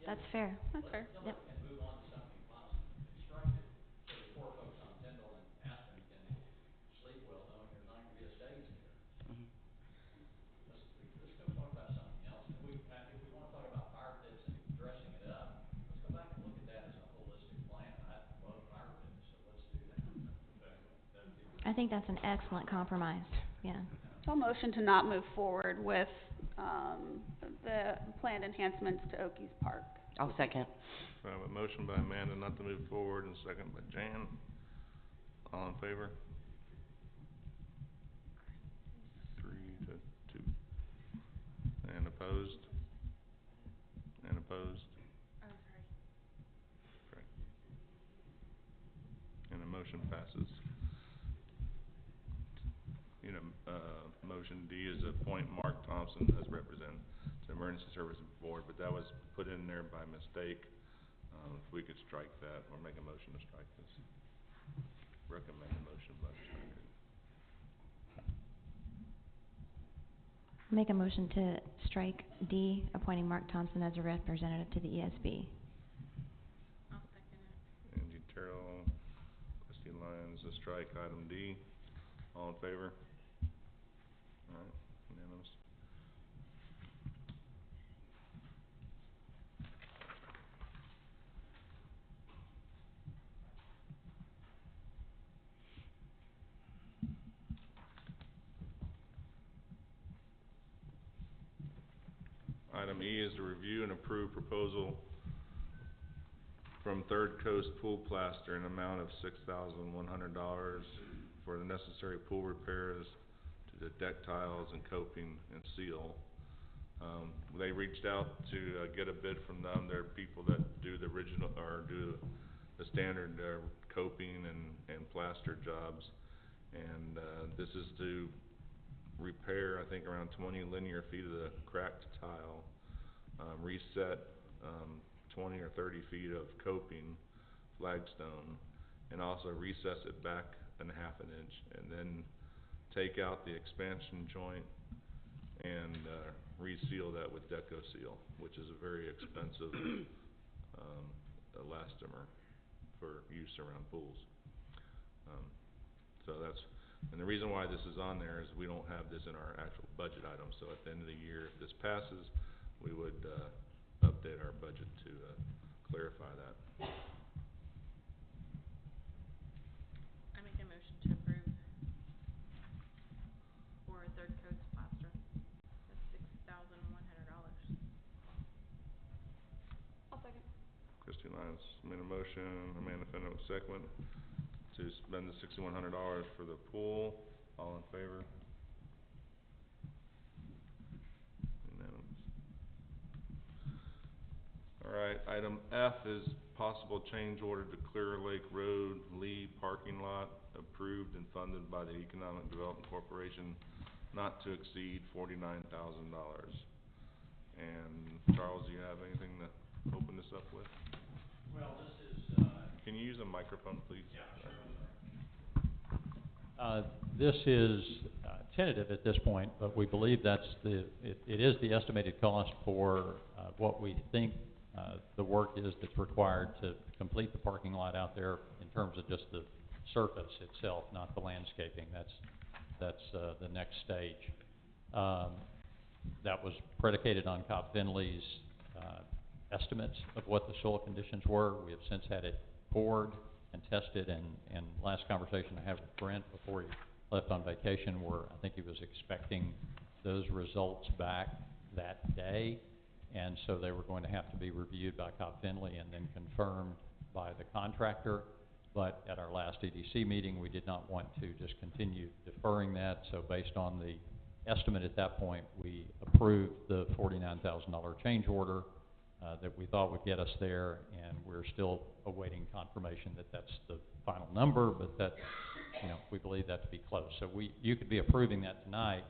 That's fair. That's fair. Yep. Mhm. I think that's an excellent compromise, yeah. So I'll motion to not move forward with, the planned enhancements to Okies Park. I'll second. So I have a motion by Amanda not to move forward and second by Jan. All in favor? 3-2. And opposed? And opposed? Okay. And the motion passes. You know, motion D is appoint Mark Thompson as representative to Emergency Services Board, but that was put in there by mistake. If we could strike that, or make a motion to strike this. Recommend a motion by striking. Make a motion to strike D, appointing Mark Thompson as a representative to the ESB. Angie Terrell, Christy Lyons to strike item D. All in favor? All right, unanimous. Item E is to review and approve proposal from Third Coast Pool Plaster in an amount of $6,100 for the necessary pool repairs to the deck tiles and coping and seal. They reached out to get a bid from them. They're people that do the original, or do the standard coping and plaster jobs. And this is to repair, I think, around 20 linear feet of the cracked tile, reset 20 or 30 feet of coping, flagstone, and also recess it back a half an inch, and then take out the expansion joint and reseal that with Deco Seal, which is a very expensive elastomer for use around pools. So that's, and the reason why this is on there is we don't have this in our actual budget item, so at the end of the year, if this passes, we would update our budget to clarify that. I make a motion to approve for Third Coast Plaster. That's $6,100. I'll second. Christy Lyons made a motion, Amanda Fenwick second, to spend the $6,100 for the pool. All in favor? Unanimous. Alright, item F is possible change order to Clear Lake Road Lee parking lot, approved and funded by the Economic Development Corporation, not to exceed $49,000. And Charles, do you have anything to open this up with? Well, this is, Can you use a microphone, please? yeah, sure. This is tentative at this point, but we believe that's it is the estimated cost for what we think the work is that's required to complete the parking lot out there in terms of just the surface itself, not the landscaping. That's the next stage. That was predicated on Cobb Finley's estimates of what the soil conditions were. We have since had it poured and tested, and last conversation I had with Brent before he left on vacation were, I think he was expecting those results back that day, and so they were going to have to be reviewed by Cobb Finley and then confirmed by the contractor. But at our last EDC meeting, we did not want to just continue deferring that, so based on the estimate at that point, we approved the $49,000 change order that we thought would get us there, and we're still awaiting confirmation that that's the final number, but that, you know, we believe that to be close. So you could be approving that tonight,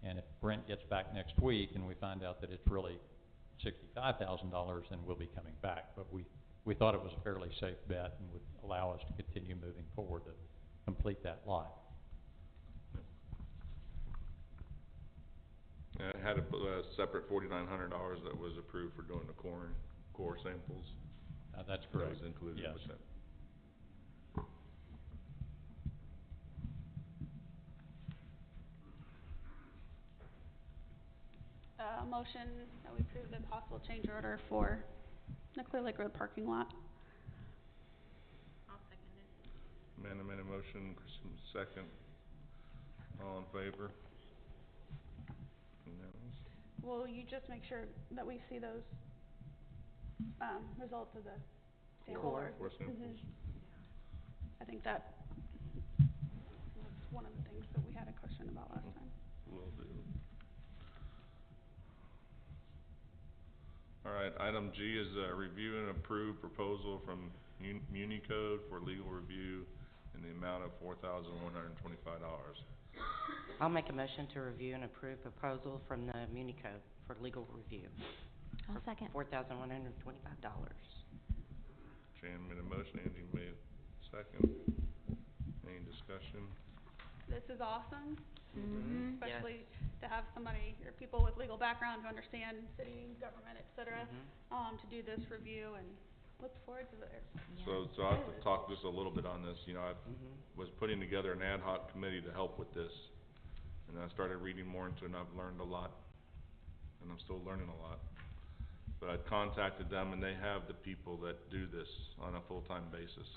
and if Brent gets back next week and we find out that it's really $65,000, then we'll be coming back. But we thought it was a fairly safe bet and would allow us to continue moving forward to complete that lot. It had a separate $4,900 that was approved for doing the core samples? That's correct. That was included Yes. with that? Motion that we approve the possible change order for the Clear Lake Road parking lot. I'll second it. Amanda made a motion, Kristen second. All in favor? Unanimous? Will you just make sure that we see those, results of the sample? Core. Core samples. I think that was one of the things that we had a question about last time. Will do. All right, item G is review and approve proposal from MuniCode for legal review in the amount of $4,125. I'll make a motion to review and approve proposal from the MuniCode for legal review. I'll second. $4,125. Jan made a motion, Angie made a second. Any discussion? This is awesome, Mm-hmm. especially to have somebody or people with legal background who understand city, government, et cetera, to do this review, and look forward to it. So I have to talk just a little bit on this. You know, I was putting together an ad hoc committee to help with this, and I started reading more into it, and I've learned a lot, and I'm still learning a lot. But I contacted them, and they have the people that do this on a full-time basis,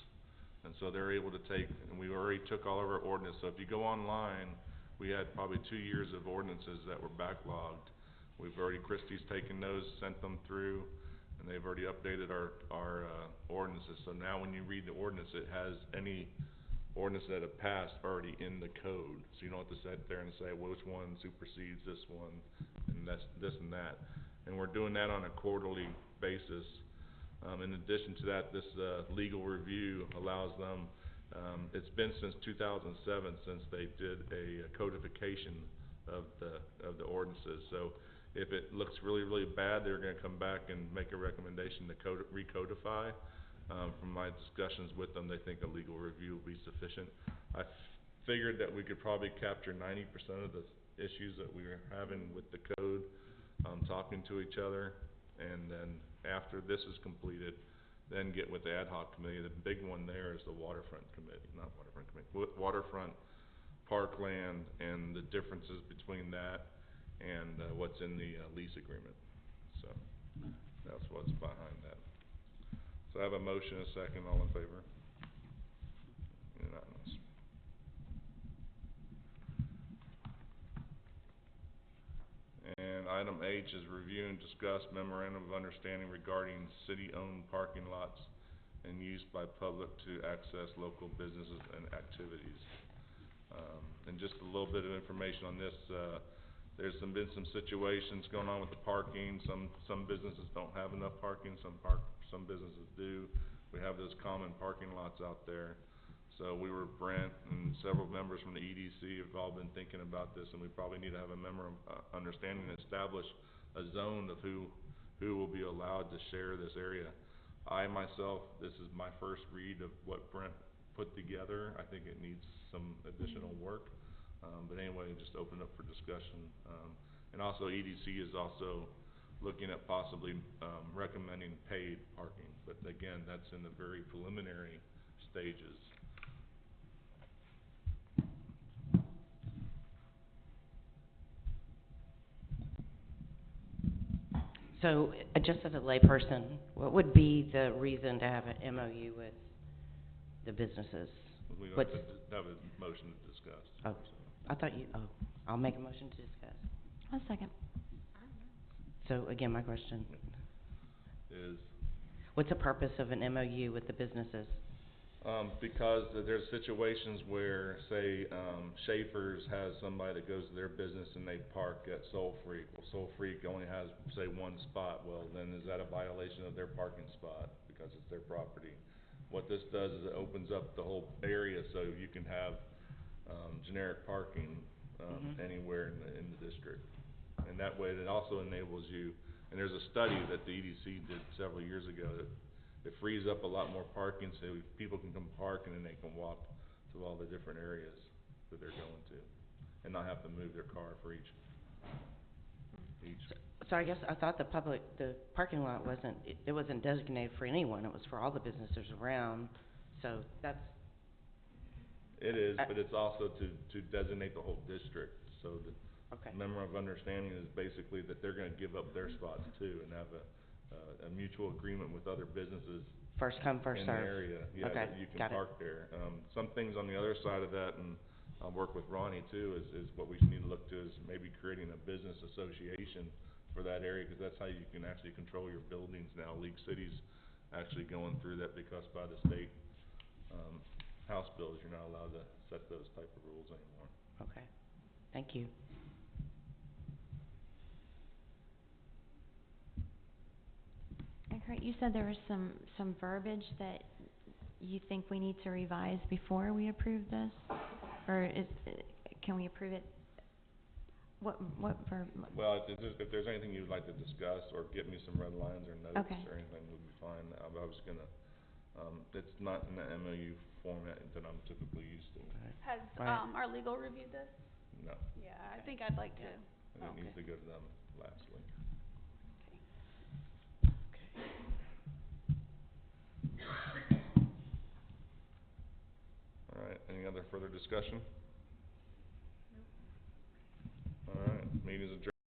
and so they're able to take, and we already took all of our ordinance. So if you go online, we had probably 2 years of ordinances that were backlogged. Christie's taken those, sent them through, and they've already updated our ordinances. So now when you read the ordinance, it has any ordinance that have passed already in the code. So you don't have to sit there and say, well, which one supersedes this one, and that's this and that. And we're doing that on a quarterly basis. In addition to that, this legal review allows them, it's been since 2007 since they did a codification of the ordinances. So if it looks really, really bad, they're gonna come back and make a recommendation to recodify. From my discussions with them, they think a legal review will be sufficient. I figured that we could probably capture 90% of the issues that we were having with the code, talking to each other, and then after this is completed, then get with the ad hoc committee. The big one there is the waterfront committee, waterfront parkland, and the differences between that and what's in the lease agreement. So that's what's behind that. So I have a motion, a second, all in favor? Unanimous. And item H is review and discuss memorandum of understanding regarding city-owned parking lots and use by public to access local businesses and activities. And just a little bit of information on this, there's been some situations going on with the parking. Some businesses don't have enough parking, some businesses do. We have those common parking lots out there. So Brent and several members from the EDC have all been thinking about this, and we probably need to have a memorandum of understanding and establish a zone of who will be allowed to share this area. I myself, this is my first read of what Brent put together. I think it needs some additional work, but anyway, just open up for discussion. And also EDC is also looking at possibly recommending paid parking, but again, that's in the very preliminary stages. So, just as a layperson, what would be the reason to have an MOU with the businesses? We don't What's- have a motion to discuss. Oh, I thought you, I'll make a motion to discuss. I'll second. So, again, my question, Is what's the purpose of an MOU with the businesses? because there's situations where, say, Schaefer's has somebody that goes to their business and they park at Soul Freak. Well, Soul Freak only has, say, one spot. Well, then is that a violation of their parking spot because it's their property? What this does is it opens up the whole area so you can have generic parking anywhere in the district. And that way, it also enables you, and there's a study that the EDC did several years ago that it frees up a lot more parking so people can come park and then they can walk to all the different areas that they're going to and not have to move their car for each. So I guess I thought the parking lot it wasn't designated for anyone, it was for all the businesses around, so that's. It is, but it's also to designate the whole district, so the Okay. memorandum of understanding is basically that they're gonna give up their spots too, and have a mutual agreement with other businesses First come, first in the served. area, yeah, Okay, that you can got it. park there. Some things on the other side of that, and I'll work with Ronnie too, is what we need to look to is maybe creating a business association for that area, cause that's how you can actually control your buildings now. League City's actually going through that because by the state, House bills, you're not allowed to set those type of rules anymore. Okay, thank you. And Kurt, you said there was some verbiage that you think we need to revise before we approve this? Or can we approve it? What verb? Well, if there's anything you'd like to discuss, or give me some red lines or notes Okay. or anything, would be fine. I was gonna, it's not in the MOU format that I'm typically used to. Has, Right. our legal reviewed this? No, Yeah, I think I'd like to. and it needs to go to them lastly. All right, any other further discussion?